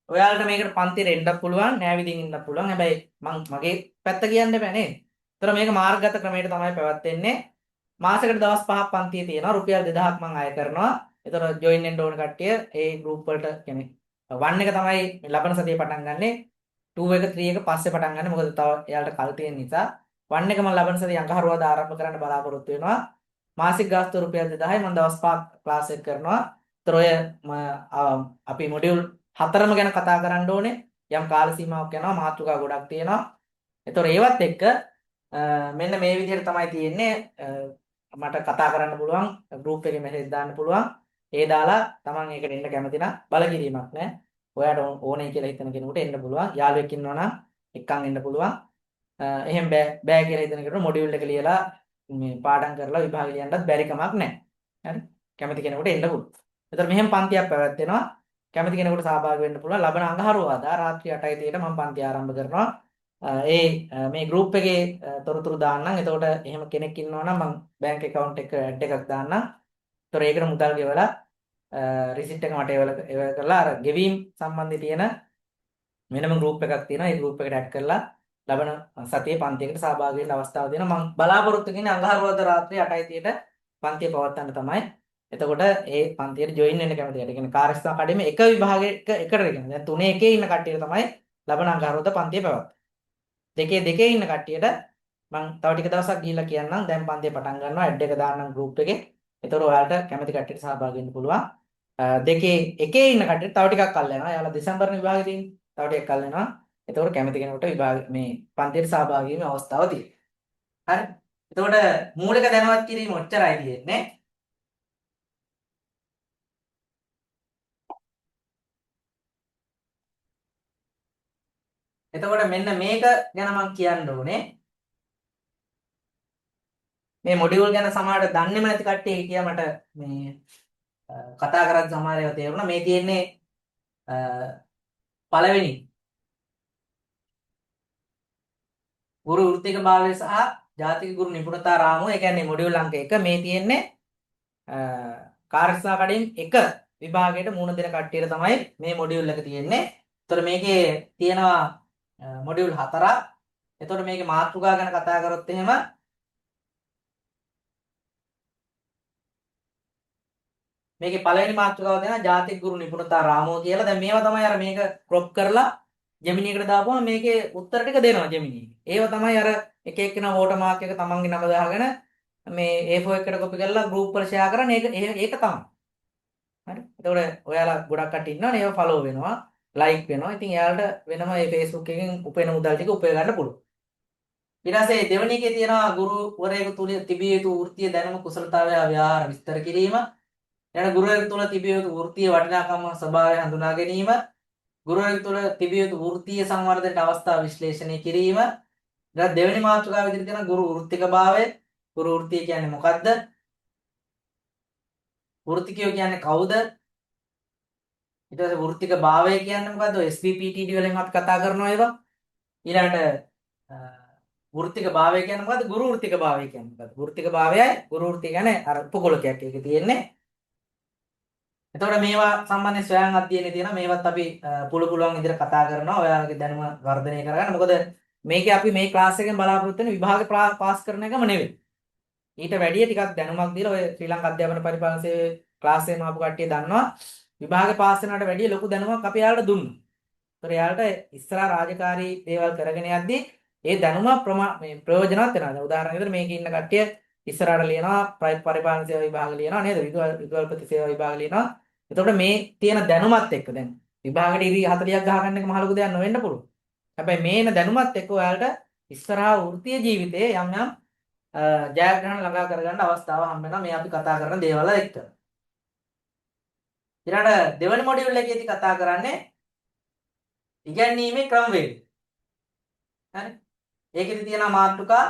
ඔයාලට මේකට පන්තියට එන්නත් පුළුවන්, නෑවිදින් ඉන්නත් පුළුවන්. හැබැයි මගේ පැත්ත කියන්න බෑ නේද? එතකොට මේක මාර්ගගත ක්‍රමයට තමයි පැවැත්වෙන්නේ. මාසෙකට දවස් 5ක් පන්තිය තියෙනවා. රුපියල් 2000ක් මම අය කරනවා. ඒතර ජොයින් වෙන්න ඕන කට්ටිය ඒ ගෲප් වලට කියන්නේ 1 එක තමයි ලබන සතියේ පටන් ගන්නෙ 2 එක 3 එක පස්සේ පටන් ගන්න. මොකද තව එයාලට කල් තියෙන නිසා 1 එක මම ලබන සතියේ අඟහරුවාදා ආරම්භ කරන්න බලාපොරොත්තු වෙනවා. මාසික ගාස්තුව රුපියල් 2000යි. මම දවස් 5ක් ක්ලාස් එක කරනවා. ඒතර ඔය අපි මොඩියුල් 4ම ගැන කතා කරන්න ඕනේ. යම් කාල සීමාවක් යනවා. මාතෘකා ගොඩක් තියෙනවා. ඒතර ඒවත් එක්ක මෙන්න මේ විදිහට තමයි තියෙන්නේ. මට කතා කරන්න පුළුවන් ගෲප් එකේ මෙසේජ් දාන්න පුළුවන්. ඒ දාලා Taman ඒකට එන්න කැමති නම් බලකිරීමක් නෑ. ඔයාට ඕනේ කියලා හිතන කෙනෙකුට එන්න පුළුවන්. යාළුවෙක් ඉන්නවා නම් එක්කන් එන්න පුළුවන්. එහෙම බෑ කියලා හිතන කෙනෙකුට මොඩියුල් එක ලියලා මේ පාඩම් කරලා විභාග ලියන්නත් බැරි කමක් නැහැ. හරි? කැමති කෙනෙකුට එන්න පුළුවන්. එතකොට මෙහෙම පන්තියක් පැවැත්වෙනවා. කැමති කෙනෙකුට සහභාගී වෙන්න පුළුවන්. ලබන අඟහරුවාදා රාත්‍රී 8:30ට මම පන්ති ආරම්භ කරනවා. මේ ගෲප් එකේ තොරතුරු දාන්නම්. එතකොට එහෙම කෙනෙක් ඉන්නවා නම් මම බැංක් account එක ඇඩ් එකක් දාන්නම්. එතකොට ඒකට මුදල් ගෙවලා රිසිට් එක මට ඒවල කරලා අර ගෙවීම් සම්බන්ධයෙන් තියෙන වෙනම ගෲප් එකක් තියෙනවා. ඒ ගෲප් එකට ඇඩ් කරලා ලබන සතියේ පන්තියකට සහභාගී වෙන්න අවස්ථාව දෙනවා. මම බලාපොරොත්තු වෙන්නේ අඟහරුවාදා රාත්‍රියේ 8:30ට පන්තිය පවත්වන්න තමයි. එතකොට ඒ පන්තියට ජොයින් වෙන්න කැමති අය. ඒ කියන්නේ කාර්යස්ථාන කඩේම එක විභාගයක එකට ඉගෙන. දැන් 3 එකේ ඉන්න කට්ටියට තමයි ලබන අඟහරුවාදා පන්තිය පැවැත්වෙන්නේ. දෙකේ ඉන්න කට්ටියට මම තව ටික දවසක් ගිහිල්ලා කියන්නම්. දැන් පන්තිය පටන් ගන්නවා. ඇඩ් එක දාන්නම් ගෲප් එකේ. එතකොට ඔයාලට කැමති කට්ටියට සහභාගී වෙන්න පුළුවන්. එකේ ඉන්න කට්ටියට තව ටිකක් කල් යනවා. එයාලා දෙසැම්බර් විභාගෙ තියෙන්නේ. තව ටිකක් කල් යනවා. එතකොට කැමති කෙනෙකුට විභාග මේ පන්තියට සහභාගී වීමේ අවස්ථාව තියෙනවා. හරි. එතකොට මූලික දැනුවත් කිරීම ඔච්චරයි තියෙන්නේ. එතකොට මෙන්න මේක ගැන මම කියන්න ඕනේ. මේ මොඩියුල් ගැන සමහරට දන්නේම නැති කට්ටිය හිටියා මට මේ කතා කරද්දී සමහර ඒවා තේරුණා. මේ තියෙන්නේ පළවෙනි ගුරු වෘත්තික භාවය සහ ජාතික ගුරු නිපුණතා රාමුව. ඒ කියන්නේ මොඩියුල් අංක 1 මේ තියෙන්නේ කාර්යශාලා කඩෙන් 1 විභාගයට මුහුණ දෙන කට්ටියට තමයි මේ මොඩියුල් එක තියෙන්නේ. ඒතර මේකේ තියෙනවා මොඩියුල් 4ක්. එතකොට මේකේ මාතෘකා ගැන කතා කරොත් එහෙම මේකේ පළවෙනි මාතෘකාව දෙනවා ජාතික ගුරු නිපුණතා රාමුව කියලා. දැන් මේවා තමයි අර මේක ක්‍රොප් කරලා ජෙමිනි එකට දාපුවම මේකේ උත්තර ටික දෙනවා ජෙමිනි. ඒව තමයි අර එක එක්කෙනා වෝටර් මාක් එක තමන්ගේ නම දාගෙන මේ A4 එකට කොපි කරලා ගෲප් වල ෂෙයා කරන ඒක තමයි. හරි. එතකොට ඔයාලා ගොඩක් කට්ටිය ඉන්නවනේ ඒව ෆලෝ වෙනවා, ලයික් වෙනවා. ඉතින් එයාලට වෙනම මේ Facebook එකෙන් උපයන මුදල් ටික උපය ගන්න පුළුවන්. ඊට පස්සේ දෙවෙනි එකේ තියෙනවා ගුරුවරයෙකු තුල තිබිය යුතු වෘත්තීය දැනුම කුසලතාවය ව්‍යවහාර විස්තර කිරීම. ඊළඟ ගුරුවරයෙකු තුල තිබිය යුතු වෘත්තීය වටිනාකම ස්වභාවය හඳුනා ගැනීම. ගුරුවරයෙකු තුළ තිබිය යුතු වෘත්තීය සංවර්ධනයට අවස්ථා විශ්ලේෂණය කිරීම. ඊට දෙවෙනි මාතෘකාව විදිහට තියෙන ගුරු වෘත්තිකභාවය. ගුරු වෘත්තිය කියන්නේ මොකද්ද? වෘත්තිකයෝ කියන්නේ කවුද? ඊට පස්සේ වෘත්තිකභාවය කියන්නේ මොකද්ද? ඔය SPPTD වලින් අපි කතා කරනවා ඒවා. ඊළඟට වෘත්තිකභාවය කියන්නේ මොකද්ද? ගුරු වෘත්තිකභාවය කියන්නේ මොකද්ද? වෘත්තිකභාවයයි ගුරු වෘත්තිය කියන්නේ අර උපකුලකයක් එකේ තියෙන්නේ. එතකොට මේවා සම්බන්ධයෙන් ස්වයං අධ්‍යයනයේ තියෙනවා. මේවත් අපි පුළුවන් විදිහට කතා කරනවා. ඔයාලගේ දැනුම වර්ධනය කරගන්න. මොකද මේකේ අපි මේ ක්ලාස් එකෙන් බලාපොරොත්තු වෙන විභාග පාස් කරන එකම නෙවෙයි. ඊට වැඩිය ටිකක් දැනුමක් දීලා ඔය ශ්‍රී ලංකා අධ්‍යාපන පරිපාලන සේවයේ ක්ලාස් එකේම ආපු කට්ටිය දන්නවා. විභාග පාස් වෙනවට වැඩිය ලොකු දැනුමක් අපි යාළුවට දුන්නා. ඒතර යාළුවට ඉස්සරහා රාජකාරී දේවල් කරගෙන යද්දී ඒ දැනුම මේ ප්‍රයෝජනවත් වෙනවා. උදාහරණයක් විදිහට මේකේ ඉන්න කට්ටිය ඉස්සරහට ලියනවා පරිපාලන සේවා විභාග ලියනවා නේද? විදුහල්පති සේවා විභාග ලියනවා. එතකොට මේ තියෙන දැනුමත් එක්ක දැන් විභාගෙට ඉරි 40ක් ගහගන්න එක මහ ලොකු දෙයක් නොවෙන්න පුළුවන්. හැබැයි මේන දැනුමත් එක්ක ඔයාලට ඉස්සරහා වෘත්තීය ජීවිතයේ යම් යම් ජයග්‍රහණ ළඟා කරගන්න අවස්ථාව හම්බ වෙනවා මේ අපි කතා කරන දේවල් එක්ක. ඊළඟ දෙවන මොඩියුල් එකේදී කතා කරන්නේ ඉගැන්වීමේ ක්‍රමවේද. හරි. ඒකෙදි තියෙනවා මාතෘකා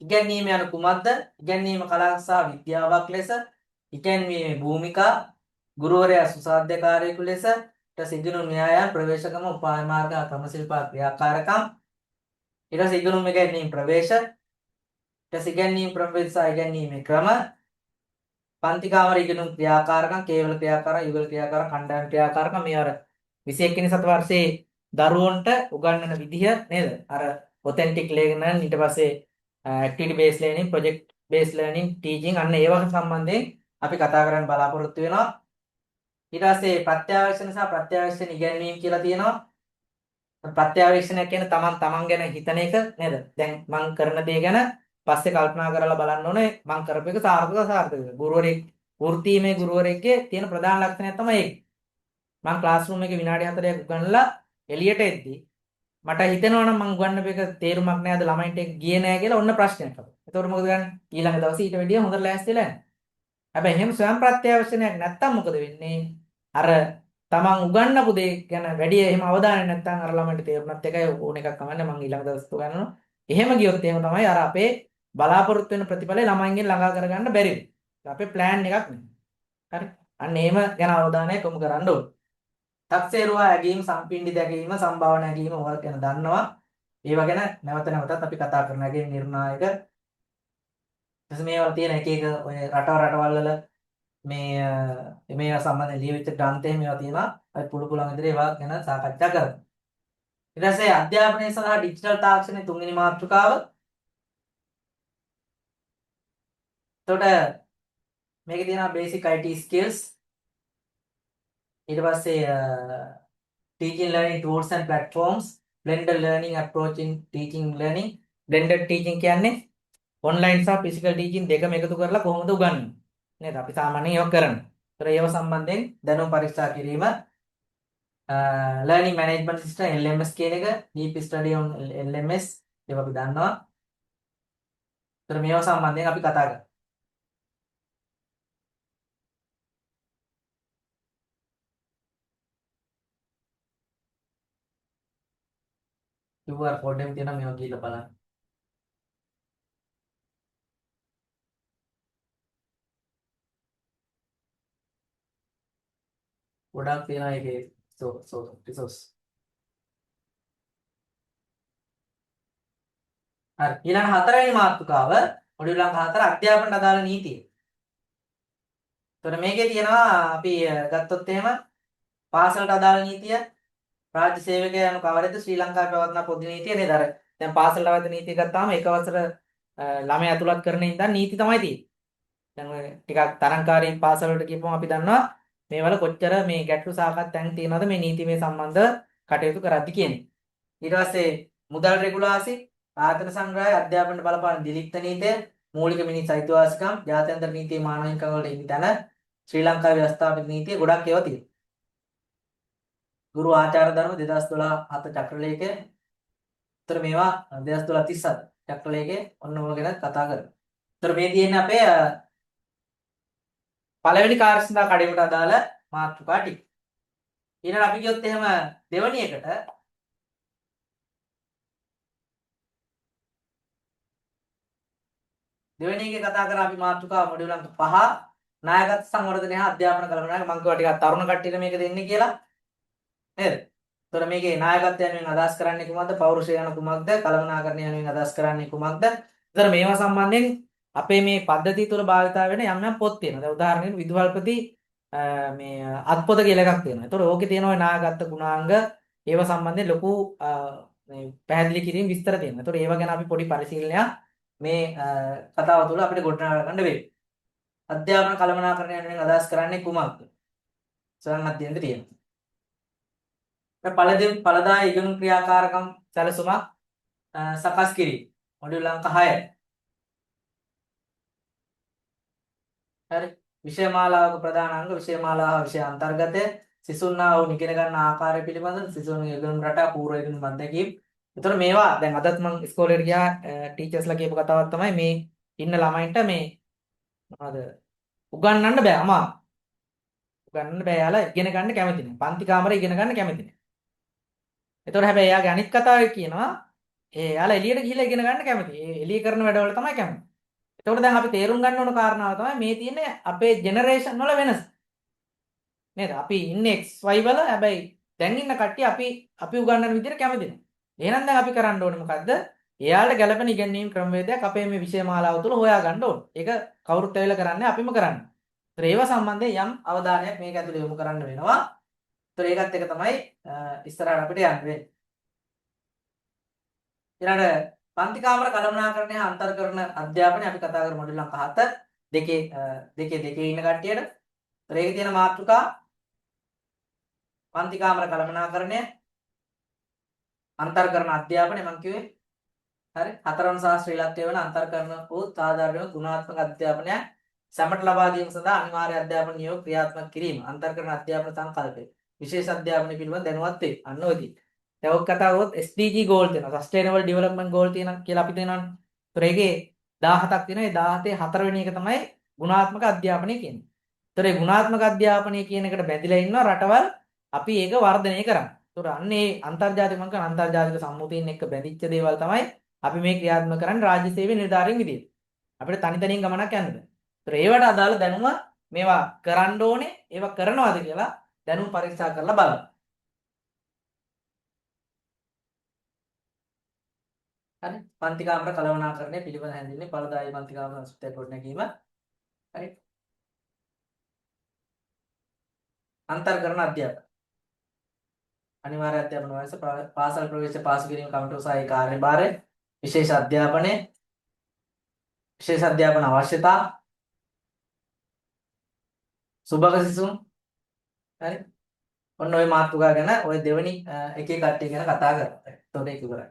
ඉගැන්වීම යන කුමක්ද? ඉගැන්වීම කලාවක් සහ විද්‍යාවක් ලෙස ඉගැන්වීමේ භූමිකා ගුරුවරයා සුසාධ්‍යකාරයෙකු ලෙස ඉගෙනුම් න්‍යායයන් ප්‍රවේශකම උපාය මාර්ග ක්‍රමශිල්ප ක්‍රියාකාරකම් ඊට පස්සේ ඉගෙනුම් ඉගැන්වීම ප්‍රවේශ ඊට පස්සේ ඉගැන්වීම ප්‍රවේශ සහ ඉගැන්වීමේ ක්‍රම පන්ති කාමර ඉගෙනුම් ක්‍රියාකාරකම් කේවල ක්‍රියාකාරකම් යුගල ක්‍රියාකාරකම් කණ්ඩායම් ක්‍රියාකාරකම් මේ අර 21 වෙනි සත වර්ෂයේ දරුවන්ට උගන්වන විදිහ නේද? අර ඔතෙන්ටික් ලර්නින් ඊට පස්සේ activity based learning project based learning teaching අන්න ඒවා සම්බන්ධයෙන් අපි කතා කරන්න බලාපොරොත්තු වෙනවා. ඊට පස්සේ ප්‍රත්‍යවේක්ෂණ සහ ප්‍රත්‍යවේක්ෂණ ඉගැන්වීම කියලා තියෙනවා. ප්‍රත්‍යවේක්ෂණය කියන්නේ තමන් ගැන හිතන එක නේද? දැන් මම කරන දේ ගැන පස්සේ කල්පනා කරලා බලන්න ඕනේ මම කරපු එක සාර්ථකද අසාර්ථකද. ගුරුවරයෙක් වෘත්තීමේ ගුරුවරයෙක්ගේ තියෙන ප්‍රධාන ලක්ෂණය තමයි ඒක. මම ක්ලාස් රූම් එකේ විනාඩි 4ක් උගන්වලා එළියට එද්දී මට හිතෙනවා නම් මම උගන්වපු එක තේරුමක් නෑද ළමයින්ට ඒක ගියේ නෑ කියලා ඔන්න ප්‍රශ්නයක් අපිට. එතකොට මොකද ගන්නේ? ඊළඟ දවසේ ඊට වැඩිය හොඳට ලෑස්තිලා යන්න. හැබැයි එහෙම ස්වයං ප්‍රත්‍යවේක්ෂණයක් නැත්තම් මොකද වෙන්නේ? අර තමන් උගන්වපු දේ ගැන වැඩි එහෙම අවධානය නැත්තම් අර ළමයින්ට තේරුණත් එකයි ඕන එකක් කමන්නේ මම ඊළඟ දවසට උගන්වනවා. එහෙම ගියොත් එහෙම තමයි අර අපේ බලාපොරොත්තු වෙන ප්‍රතිඵලය ළමයින්ගෙන් ළඟා කරගන්න බැරි වෙන්නේ. අපේ ප්ලෑන් එකක් නෙමෙයි. හරි. අන්න එහෙම ගැන අවධානය යොමු කරන්න ඕනේ. තක්සේරුවා ඇගීම් සම්පින්ඩි දැකීම සම්භාවන ඇගීම ඔය ගැන දන්නවා. ඒවා ගැන නැවත නැවතත් අපි කතා කරන ඇගීම් නිර්ණායක ඊට මේවා තියෙන එක එක ඔය රටවල් වල මේවා සම්බන්ධ ලියවිච්ච ග්‍රන්ථය මේවා තියෙනවා. අපි පුළුවන් විදිහට ඒවා ගැන සාකච්ඡා කරමු. ඊට පස්සේ අධ්‍යාපනය සඳහා ඩිජිටල් තාක්ෂණයේ තුන්වෙනි මාතෘකාව. එතකොට මේකේ තියෙනවා basic IT skills. ඊට පස්සේ teaching learning tools and platforms, blended learning approach in teaching learning. blended teaching කියන්නේ ඔන්ලයින් සහ ෆිසිකල් ටීචින් දෙකම එකතු කරලා කොහොමද උගන්වන්නේ නේද? අපි සාමාන්‍යයෙන් ඒක කරන්නේ. ඒතර ඒව සම්බන්ධයෙන් දැනුම පරීක්ෂා කිරීම, learning management system LMS කියන එක, deep study on LMS ඒවා අපි දන්නවා. ඒතර මේවා සම්බන්ධයෙන් අපි කතා කරමු. QR code එකක් තියෙනවා මේවා ගිහලා බලන්න. ගොඩක් තියෙනවා ඒකේ රිසෝස්. හරි. ඊළඟ හතරවෙනි මාතෘකාව මොඩියුල් අංක 4 අධ්‍යාපනට අදාළ නීතිය. එතකොට මේකේ තියෙනවා අපි ගත්තොත් එහෙම පාසලට අදාළ නීතිය, රාජ්‍ය සේවකයා යනු කවරෙද, ශ්‍රී ලංකාවේ පවත්නා පොදු නීතිය නේද? අර දැන් පාසලට අවශ්‍ය නීතිය ගත්තාම එක වසර ළමයා ඇතුළත් කරන ඉඳන් නීති තමයි තියෙන්නේ. දැන් ඔය ටිකක් තරංකාරී පාසල වලට ගිහපුවම අපි දන්නවා මේවල කොච්චර මේ ගැටලු සාකච්ඡා තැන් තියෙනවද මේ නීතිමය සම්බන්ධ කටයුතු කරද්දී කියන්නේ. ඊට පස්සේ මුදල් රෙගුලාසි, ආයතන සංග්‍රහය, අධ්‍යාපනයට බලපාන දිලික්ත නීතිය, මූලික මිනිස් අයිතිවාසිකම්, ජාත්‍යන්තර නීතියේ මානව හිමිකම් වල ඉන්න තැන, ශ්‍රී ලංකා ව්‍යවස්ථාපිත නීතිය ගොඩක් ඒවා තියෙනවා. ගුරු ආචාර ධර්ම 2012 7 චක්‍රලේඛය. උතර මේවා 2012 37 චක්‍රලේඛය ඔන්න ඔය ගැන කතා කරමු. උතර මේ තියෙන්නේ අපේ පළවෙනි කාර්යසඳහා කඩේකට අදාළ මාතෘකා ටික. ඊළඟ අපි කියොත් එහෙම දෙවෙනි එකට දෙවෙනි එකේ කතා කරා අපි මාතෘකාව මොඩියුල් අංක 5 නායකත්ව සංවර්ධනය හා අධ්‍යාපන කළමනායක මම කිව්වා ටිකක් තරුණ කට්ටියට මේක දෙන්නේ කියලා නේද? ඒතර මේකේ නායකත්වය යනුවෙන් අදහස් කරන්නේ කුමක්ද? පෞරුෂය යන කුමක්ද? කළමනාකරණය යනුවෙන් අදහස් කරන්නේ කුමක්ද? ඒතර මේවා සම්බන්ධයෙන් අපේ මේ පද්ධතිය තුළ භාවිතා වෙන යම් යම් පොත් තියෙනවා. දැන් උදාහරණයක් විදුහල්පති මේ අත්පොත කියලා එකක් තියෙනවා. ඒතර ඕකේ තියෙනවා නායකත්ව ගුණාංග ඒව සම්බන්ධයෙන් ලොකු මේ පැහැදිලි කිරීම විස්තර තියෙනවා. ඒතර ඒව ගැන අපි පොඩි පරිශීලනයක් මේ කතාව තුළ අපිට ගොඩනගා ගන්න වෙයි. අධ්‍යාපන කළමනාකරණය යනුවෙන් අදහස් කරන්නේ කුමක්ද? සරණ අධ්‍යයනයේ තියෙනවා. ඵලදායී ඉගෙනුම් ක්‍රියාකාරකම් සැලසුමක් සකස් කිරීම. මොඩියුල් අංක 6. හරි. විෂයමාලාවක ප්‍රධාන අංග විෂයමාලාව විෂය අන්තර්ගතය සිසුන්නා වූ ඉගෙන ගන්න ආකාරය පිළිබඳ සිසුන්ගේ ඉගෙනුම් රටා පූර්ව ඉගෙනුම් අත්දැකීම්. ඒතර මේවා දැන් අදත් මම ඉස්කෝලේට ගියා ටීචර්ස්ලා කියපු කතාවක් තමයි මේ ඉන්න ළමයින්ට මේ මොනවද උගන්වන්න බෑ අමාරු. උගන්වන්න බෑ යාලා ඉගෙන ගන්න කැමති නෑ. පන්ති කාමරේ ඉගෙන ගන්න කැමති නෑ. ඒතකොට හැබැයි එයාගේ අනිත් කතාවේ කියනවා එයාලා එළියට ගිහිල්ලා ඉගෙන ගන්න කැමති. ඒ එළිය කරන වැඩවල තමයි කැමති. එතකොට දැන් අපි තේරුම් ගන්න ඕන කාරණාව තමයි මේ තියෙන්නේ අපේ ජෙනරේෂන් වල වෙනස. නේද? අපි ඉන්නේ XY වල හැබැයි දැන් ඉන්න කට්ටිය අපි උගන්වන විදිහට කැමති නෑ. එහෙනම් දැන් අපි කරන්න ඕනේ මොකද්ද? එයාලට ගැළපෙන ඉගෙනීම් ක්‍රමවේදයක් අපේ මේ විෂය මාලාව තුළ හොයා ගන්න ඕනේ. ඒක කවුරුත් ඇවිල්ලා කරන්නේ අපිම කරන්නේ. ඒතර ඒව සම්බන්ධයෙන් යම් අවධානයක් මේක ඇතුලේ යොමු කරන්න වෙනවා. ඒතර ඒකත් එක තමයි ඉස්සරහට අපිට යන්න වෙන්නේ. ඊළඟ පන්ති කාමර කළමනාකරණය හා අන්තර්කරණ අධ්‍යාපනය අපි කතා කරමු මොඩියුල් අංක 7 දෙකේ ඉන්න කට්ටියට. ඒකේ තියෙන මාතෘකා පන්ති කාමර කළමනාකරණය අන්තර්කරණ අධ්‍යාපනය මම කිව්වේ හරි හතරවන ශාස්ත්‍රීය ඉලක්කය වෙන අන්තර්කරණ වූ සාධාරණ ගුණාත්මක අධ්‍යාපනය සැමට ලබා දීම සඳහා අනිවාර්ය අධ්‍යාපන නියෝග ක්‍රියාත්මක කිරීම අන්තර්කරණ අධ්‍යාපන සංකල්පය විශේෂ අධ්‍යාපනය පිළිබඳ දැනුවත් වේ. අන්න ඔය දී. දැන් ඔක් කතා කරොත් SDG goal තියෙනවා. sustainable development goal තියෙනවා කියලා අපි දෙනවනේ. ඒතර ඒකේ 17ක් තියෙනවා. ඒ 17 හතරවෙනි එක තමයි ගුණාත්මක අධ්‍යාපනය කියන්නේ. ඒතර ඒ ගුණාත්මක අධ්‍යාපනය කියන එකට බැඳිලා ඉන්නවා රටවල් අපි ඒක වර්ධනය කරන්නේ. ඒතර අන්න ඒ අන්තර්ජාතික මං කියන අන්තර්ජාතික සම්මුතියන් එක්ක බැඳිච්ච දේවල් තමයි අපි මේ ක්‍රියාත්මක කරන්නේ රාජ්‍ය සේවයේ නිලධාරීන් විදියට. අපිට තනි තනියෙන් ගමනක් යන්න බෑ. ඒතර ඒවට අදාළ දැනුම මේවා කරන්න ඕනේ. ඒවා කරනවාද කියලා දැනුම් පරීක්ෂා කරලා බලන්න. හරි. පන්ති කාමර කළමනාකරණය පිළිබඳ හැඳින්වීම ඵලදායී පන්ති කාමර සංස්කෘතිය ගොඩනැගීම. හරි. අන්තර්කරණ අධ්‍යාපන. අනිවාර්ය අධ්‍යාපන වයස පාසල් ප්‍රවේශ පාසු කිරීම කමිටුව සහ ඒ කාර්යභාරය විශේෂ අධ්‍යාපනය විශේෂ අධ්‍යාපන අවශ්‍යතා සුබක සිසුන් හරි ඔන්න ඔය මාතෘකා ගැන ඔය දෙවෙනි එකේ කට්ටිය ගැන කතා කරමු. එතකොට ඒක ඉවරයි.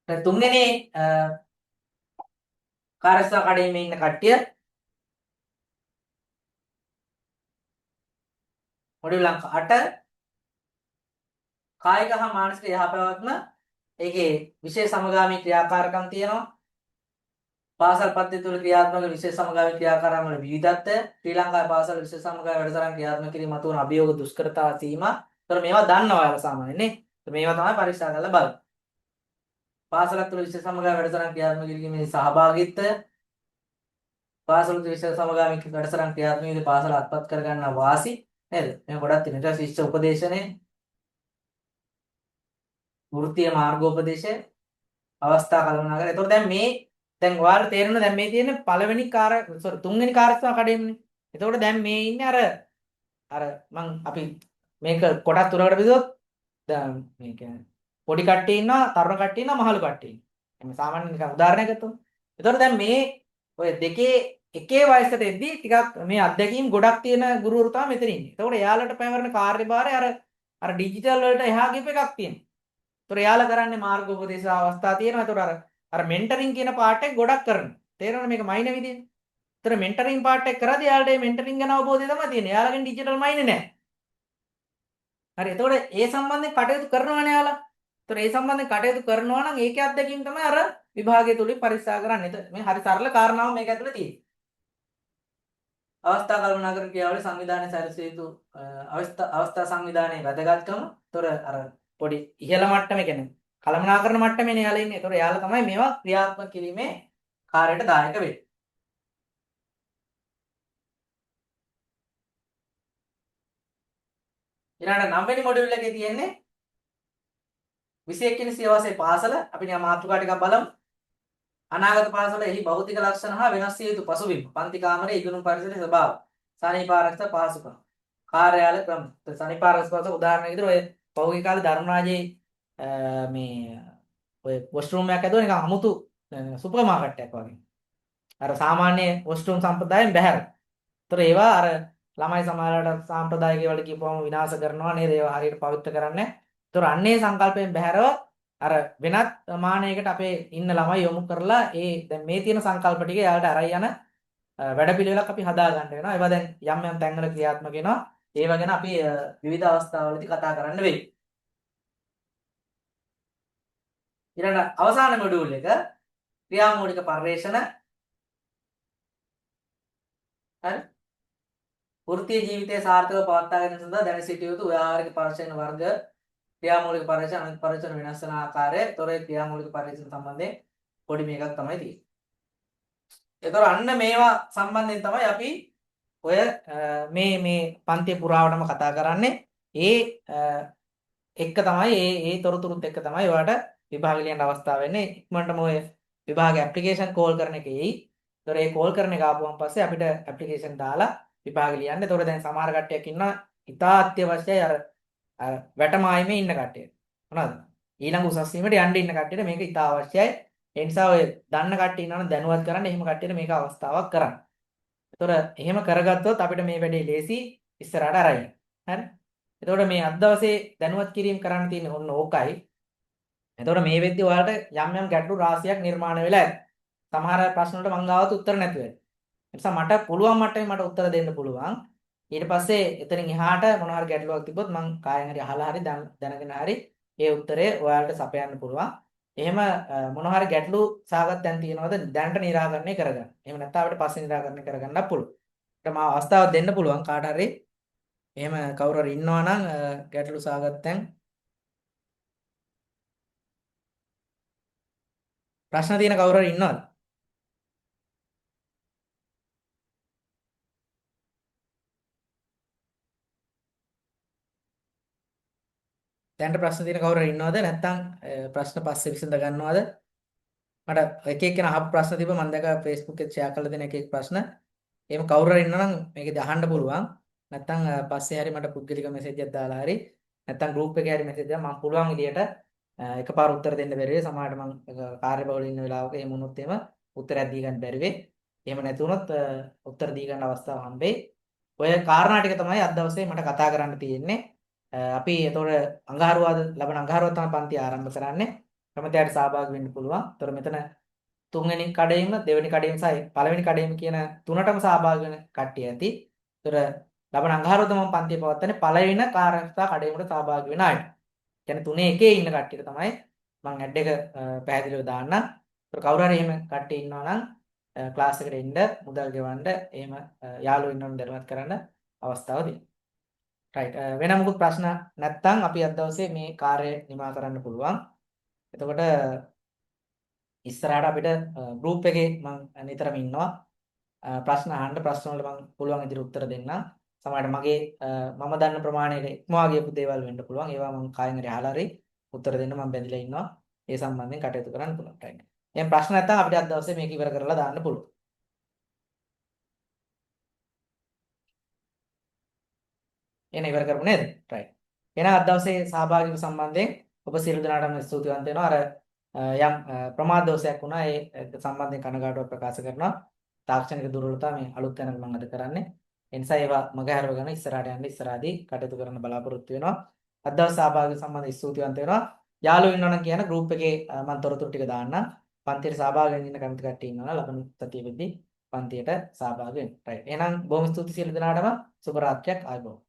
දැන් තුන්වෙනි කාර්යස්ථ කඩේමේ ඉන්න කට්ටිය මොඩියුල් අංක 8 කායික හා මානසික යහපැවැත්ම ඒකේ විශේෂ සමගාමී ක්‍රියාකාරකම් තියෙනවා. පාසල් පද්ධතිය තුළ ක්‍රියාත්මක විශේෂ සමගාමී ක්‍රියාකාරකම් වල විවිධත්වය ශ්‍රී ලංකාවේ පාසල් විශේෂ සමගාමී වැඩසටහන් ක්‍රියාත්මක කිරීම මත වන අභියෝග දුෂ්කරතා සීමා. ඒතර මේවා දන්නවා ඔයාලා සාමාන්‍යයෙන් නේ. මේවා තමයි පරීක්ෂා කරලා බලන්න. පාසලක් තුළ විශේෂ සමගාමී වැඩසටහන් ක්‍රියාත්මක කිරීමේ සහභාගීත්වය පාසල තුළ විශේෂ සමගාමී වැඩසටහන් ක්‍රියාත්මක කිරීමේ පාසල අත්පත් කර ගන්න වාසි නේද? මේ ගොඩක් තියෙනවා. ඊට පස්සේ ශිෂ්‍ය උපදේශනය වෘත්තීය මාර්ගෝපදේශය අවස්ථා කළමනාකරණය. ඒතකොට දැන් ඔයාලට තේරෙනවා දැන් මේ තියෙන පළවෙනි තුන්වෙනි කාර්යස්ථාන කඩේමනේ. එතකොට දැන් මේ ඉන්නේ අර මං අපි මේක කොටස් තුනකට බෙදුවොත් දැන් මේ කියන්නේ පොඩි කට්ටිය ඉන්නවා තරුණ කට්ටිය ඉන්නවා මහලු කට්ටිය ඉන්නවා. එහම සාමාන්‍ය නිකන් උදාහරණයක් ගත්තොත්. එතකොට දැන් මේ ඔය දෙකේ එකේ වයසට එද්දි ටිකක් මේ අත්දැකීම් ගොඩක් තියෙන ගුරුවරු තමයි මෙතන ඉන්නේ. එතකොට එයාලට පැවරෙන කාර්යභාරය අර ඩිජිටල් වලට එහා ගිහපු එකක් තියෙනවා. ඒතොර එයාලා කරන්නේ මාර්ගෝපදේශ අවස්ථා තියෙනවා. ඒතොර අර මෙන්ටරින් කියන පාර්ට් එක ගොඩක් කරනවා. තේරෙනවද මේක මයින් විදියට? ඒතොර මෙන්ටරින් පාර්ට් එක කරද්දී එයාලට මේ මෙන්ටරින් ගැන අවබෝධය තමයි තියෙන්නේ. එයාලගෙන් ඩිජිටල් මයින් නැහැ. හරි. ඒතොර ඒ සම්බන්ධයෙන් කටයුතු කරනවනේ එයාලා. ඒතොර ඒ සම්බන්ධයෙන් කටයුතු කරනවා නම් ඒකේ අත්දැකීම් තමයි අර විභාගය තුලින් පරීක්ෂා කරන්නේ. මේ හරි සරල කාරණාව මේක ඇතුලේ තියෙන්නේ. අවස්ථා කළමනාකරණ ක්‍රියාවලිය සංවිධානයේ සැලසිය යුතු අවස්ථා සංවිධානයේ වැදගත්කම. ඒතොර අර පොඩි ඉහළ මට්ටමේ කියන්නේ කළමනාකරණ මට්ටමේ නේ යාලා ඉන්නේ. ඒතොර යාලා තමයි මේවා ක්‍රියාත්මක කිරීමේ කාර්යයට දායක වෙන්නේ. ඊළඟ 9 වෙනි මොඩියුල් එකේ තියෙන්නේ 21 වෙනි සියවසේ පාසල අපි නිකන් මාතෘකා ටිකක් බලමු. අනාගත පාසල එහි භෞතික ලක්ෂණ හා වෙනස් විය යුතු පසුබිම්. පන්ති කාමරයේ ඉගෙනුම් පරිසරයේ ස්වභාව. සනීපාරක්ෂක පහසුකම්. කාර්යාල ක්‍රම. සනීපාරක්ෂක පහසුකම් උදාහරණයක් විදිහට ඔය පහුගිය කාලේ ධර්මරාජයේ මේ ඔය වොෂ්රූම් එකක් ඇදුවා නිකන් අමුතු සුපර් මාකට් එකක් වගේ. අර සාමාන්‍ය වොෂ්රූම් සම්ප්‍රදායෙන් බැහැර. ඒතර ඒවා අර ළමයි සමහරවිට සාම්ප්‍රදායික වලට කියපුවම විනාශ කරනවා නේද? ඒවා හරියට පවිත්‍ර කරන්නේ. ඒතර අන්නේ සංකල්පයෙන් බැහැරව අර වෙනත් මානයකට අපේ ඉන්න ළමයි යොමු කරලා දැන් මේ තියෙන සංකල්ප ටික යාලට අරයි යන වැඩපිළිවෙලක් අපි හදා ගන්න වෙනවා. ඒවා දැන් යම් තැන්වල ක්‍රියාත්මක වෙනවා. ඒව ගැන අපි විවිධ අවස්ථාවලදී කතා කරන්න වෙයි. ඊළඟ අවසාන මොඩියුල් එක ක්‍රියාමූලික පර්යේෂණ. හරි. වෘත්තීය ජීවිතය සාර්ථකව පවත්වා ගැනීම සඳහා දැන සිටිය යුතු ව්‍යවහාරික පරීක්ෂණ වර්ග ක්‍රියාමූලික පරීක්ෂණ අනිත් පරීක්ෂණ වෙනස් වෙන ආකාරය. ඒතොර ඒ ක්‍රියාමූලික පරීක්ෂණ සම්බන්ධයෙන් පොඩි මේකක් තමයි තියෙන්නේ. ඒතොර අන්න මේවා සම්බන්ධයෙන් තමයි අපි ඔය මේ පන්තිය පුරාවටම කතා කරන්නේ. ඒ එක්ක තමයි ඒ තොරතුරුත් එක්ක තමයි ඔයාලට විභාග ලියන්න අවස්ථාව වෙන්නේ. ඉක්මනටම ඔය විභාග ඇප්ලිකේෂන් කෝල් කරන එක එයි. ඒතොර ඒ කෝල් කරන එක ආපුවම පස්සේ අපිට ඇප්ලිකේෂන් දාලා විභාග ලියන්න. ඒතොර දැන් සමහර කට්ටියක් ඉන්නවා ඉතා අත්‍යවශ්‍යයි අර වැටමායමේ ඉන්න කට්ටිය. මොනවද? ඊළඟ උසස් වීමට යන්න ඉන්න කට්ටියට මේක ඉතා අවශ්‍යයි. ඒ නිසා ඔය දන්න කට්ටිය ඉන්නවනම් දැනුවත් කරන්න. එහෙම කට්ටියට මේක අවස්ථාවක් කරන්න. එතකොට එහෙම කරගත්තොත් අපිට මේ වැඩේ ලේසි ඉස්සරහට අරගෙන. හරි. එතකොට මේ අද දවසේ දැනුවත් කිරීම කරන්න තියෙන්නේ ඔන්න ඕකයි. එතකොට මේ වෙද්දි ඔයාලට යම් යම් ගැටලු රාශියක් නිර්මාණය වෙලා ඇති. සමහර ප්‍රශ්න වලට මං ගාවත් උත්තර නැතුව ඇති. ඒ නිසා මට පුළුවන් මට්ටමේ මට උත්තර දෙන්න පුළුවන්. ඊට පස්සේ එතනින් එහාට මොනවා හරි ගැටලුවක් තිබ්බොත් මං කායෙන් හරි අහලා හරි දැනගෙන හරි ඒ උත්තරේ ඔයාලට සපයන්න පුළුවන්. එහෙම මොනවා හරි ගැටලු සාගත දැන් තියෙනවද දැනට निराකරණය කරගන්න. එහෙම නැත්නම් අපිට පස්සේ निराකරණය කරගන්නත් පුළුවන්. ඒකට මම අවස්ථාවක් දෙන්න පුළුවන් කාට හරි. එහෙම කවුරු හරි ඉන්නවා නම් ගැටලු සාගත දැන් ප්‍රශ්න තියෙන කවුරු හරි ඉන්නවද? දැනට ප්‍රශ්න තියෙන කවුරු හරි ඉන්නවද? නැත්නම් ප්‍රශ්න පස්සේ විසඳ ගන්නවද? මට එක එක්කෙනා අහපු ප්‍රශ්න තිබ්බ මම දැක්කා Facebook එකේ ෂෙයා කරලා දෙන එක එක් ප්‍රශ්න. එහෙම කවුරු හරි ඉන්නවනම් මේකදී අහන්න පුළුවන්. නැත්නම් පස්සේ හරි මට පුද්ගලික මෙසේජ් එකක් දාලා හරි නැත්නම් ගෲප් එකේ හරි මෙසේජ් දාලා මම පුළුවන් විදියට එකපාර උත්තර දෙන්න බැරි වෙයි. සමහරවිට මම කාර්යබහුල ඉන්න වෙලාවක එහෙම වුණොත් එහෙම උත්තරයක් දී ගන්න බැරි වෙයි. එහෙම නැති වුණොත් උත්තර දී ගන්න අවස්ථාව හම්බෙයි. ඔය කාරණා ටික තමයි අද දවසේ මට කතා කරන්න තියෙන්නේ. අපි එතකොට අඟහරුවාද ලබන අඟහරුවා තමයි පන්ති ආරම්භ කරන්නේ. කැමතියට සහභාගී වෙන්න පුළුවන්. ඒතර මෙතන තුන්වෙනි කඩේම දෙවෙනි කඩේම සහ පළවෙනි කඩේම කියන තුනටම සහභාගී වෙන කට්ටිය ඇති. ඒතර ලබන අඟහරුවාද මම පන්තිය පවත්වන්නේ පළවෙනි කාර්යක්ෂතා කඩේමට සහභාගී වෙන අයට. කියන්නේ තුනේ එකේ ඉන්න කට්ටියට තමයි මම ඇඩ් එක පැහැදිලිව දාන්නම්. ඒතර කවුරු හරි එහෙම කට්ටිය ඉන්නවා නම් ක්ලාස් එකට එන්න මුදල් ගෙවන්න එහෙම යාළුවෝ ඉන්නවනම් දැනුවත් කරන්න අවස්ථාව දෙන්න. රයිට් වෙන මොකුත් ප්‍රශ්න නැත්නම් අපි අද දවසේ මේ කාර්යය නිමා කරන්න පුළුවන්. එතකොට ඉස්සරහට අපිට ගෲප් එකේ මම නිතරම ඉන්නවා. ප්‍රශ්න අහන්න ප්‍රශ්න වලට මම පුළුවන් විදිහට උත්තර දෙන්නම්. සමහරවිට මගේ මම දන්න ප්‍රමාණයට ඉක්මවා ගියපු දේවල් වෙන්න පුළුවන්. ඒවා මම කායෙන් හරි අහලා හරි උත්තර දෙන්න මම බැඳිලා ඉන්නවා. ඒ සම්බන්ධයෙන් කටයුතු කරන්න පුළුවන්. රයිට්. එහෙනම් ප්‍රශ්න නැත්නම් අපිට අද දවසේ මේක ඉවර කරලා දාන්න පුළුවන්. එහෙනම් ඉවර කරමු නේද? රයිට්. එහෙනම් අද දවසේ සහභාගීව සම්බන්ධයෙන් ඔබ සියලු දෙනාටම ස්තුතිවන්ත වෙනවා. අර යම් ප්‍රමාද දෝෂයක් වුණා ඒ සම්බන්ධයෙන් කනගාටුවක් ප්‍රකාශ කරනවා. තාක්ෂණික දුර්වලතා මේ අලුත් තැනක මම අද කරන්නේ. ඒ නිසා ඒවා මගහැරවගෙන ඉස්සරහට යන්න ඉස්සරහදී කටයුතු කරන්න බලාපොරොත්තු වෙනවා. අද දවස් සහභාගී සම්බන්ධ ස්තුතිවන්ත වෙනවා. යාළුවෝ ඉන්නවනම් කියන ගෲප් එකේ මම තොරතුරු ටික දාන්නම්. පන්තියට සහභාගී වෙන්න ඉන්න කැමති කට්ටිය ඉන්නවනම් ලබන සතියේදී පන්තියට සහභාගී වෙන්න. රයිට්. එහෙනම් බොහොම ස්තුතියි සියලු දෙනාටම සුබ රාත්‍රියක් ආයුබෝවන්.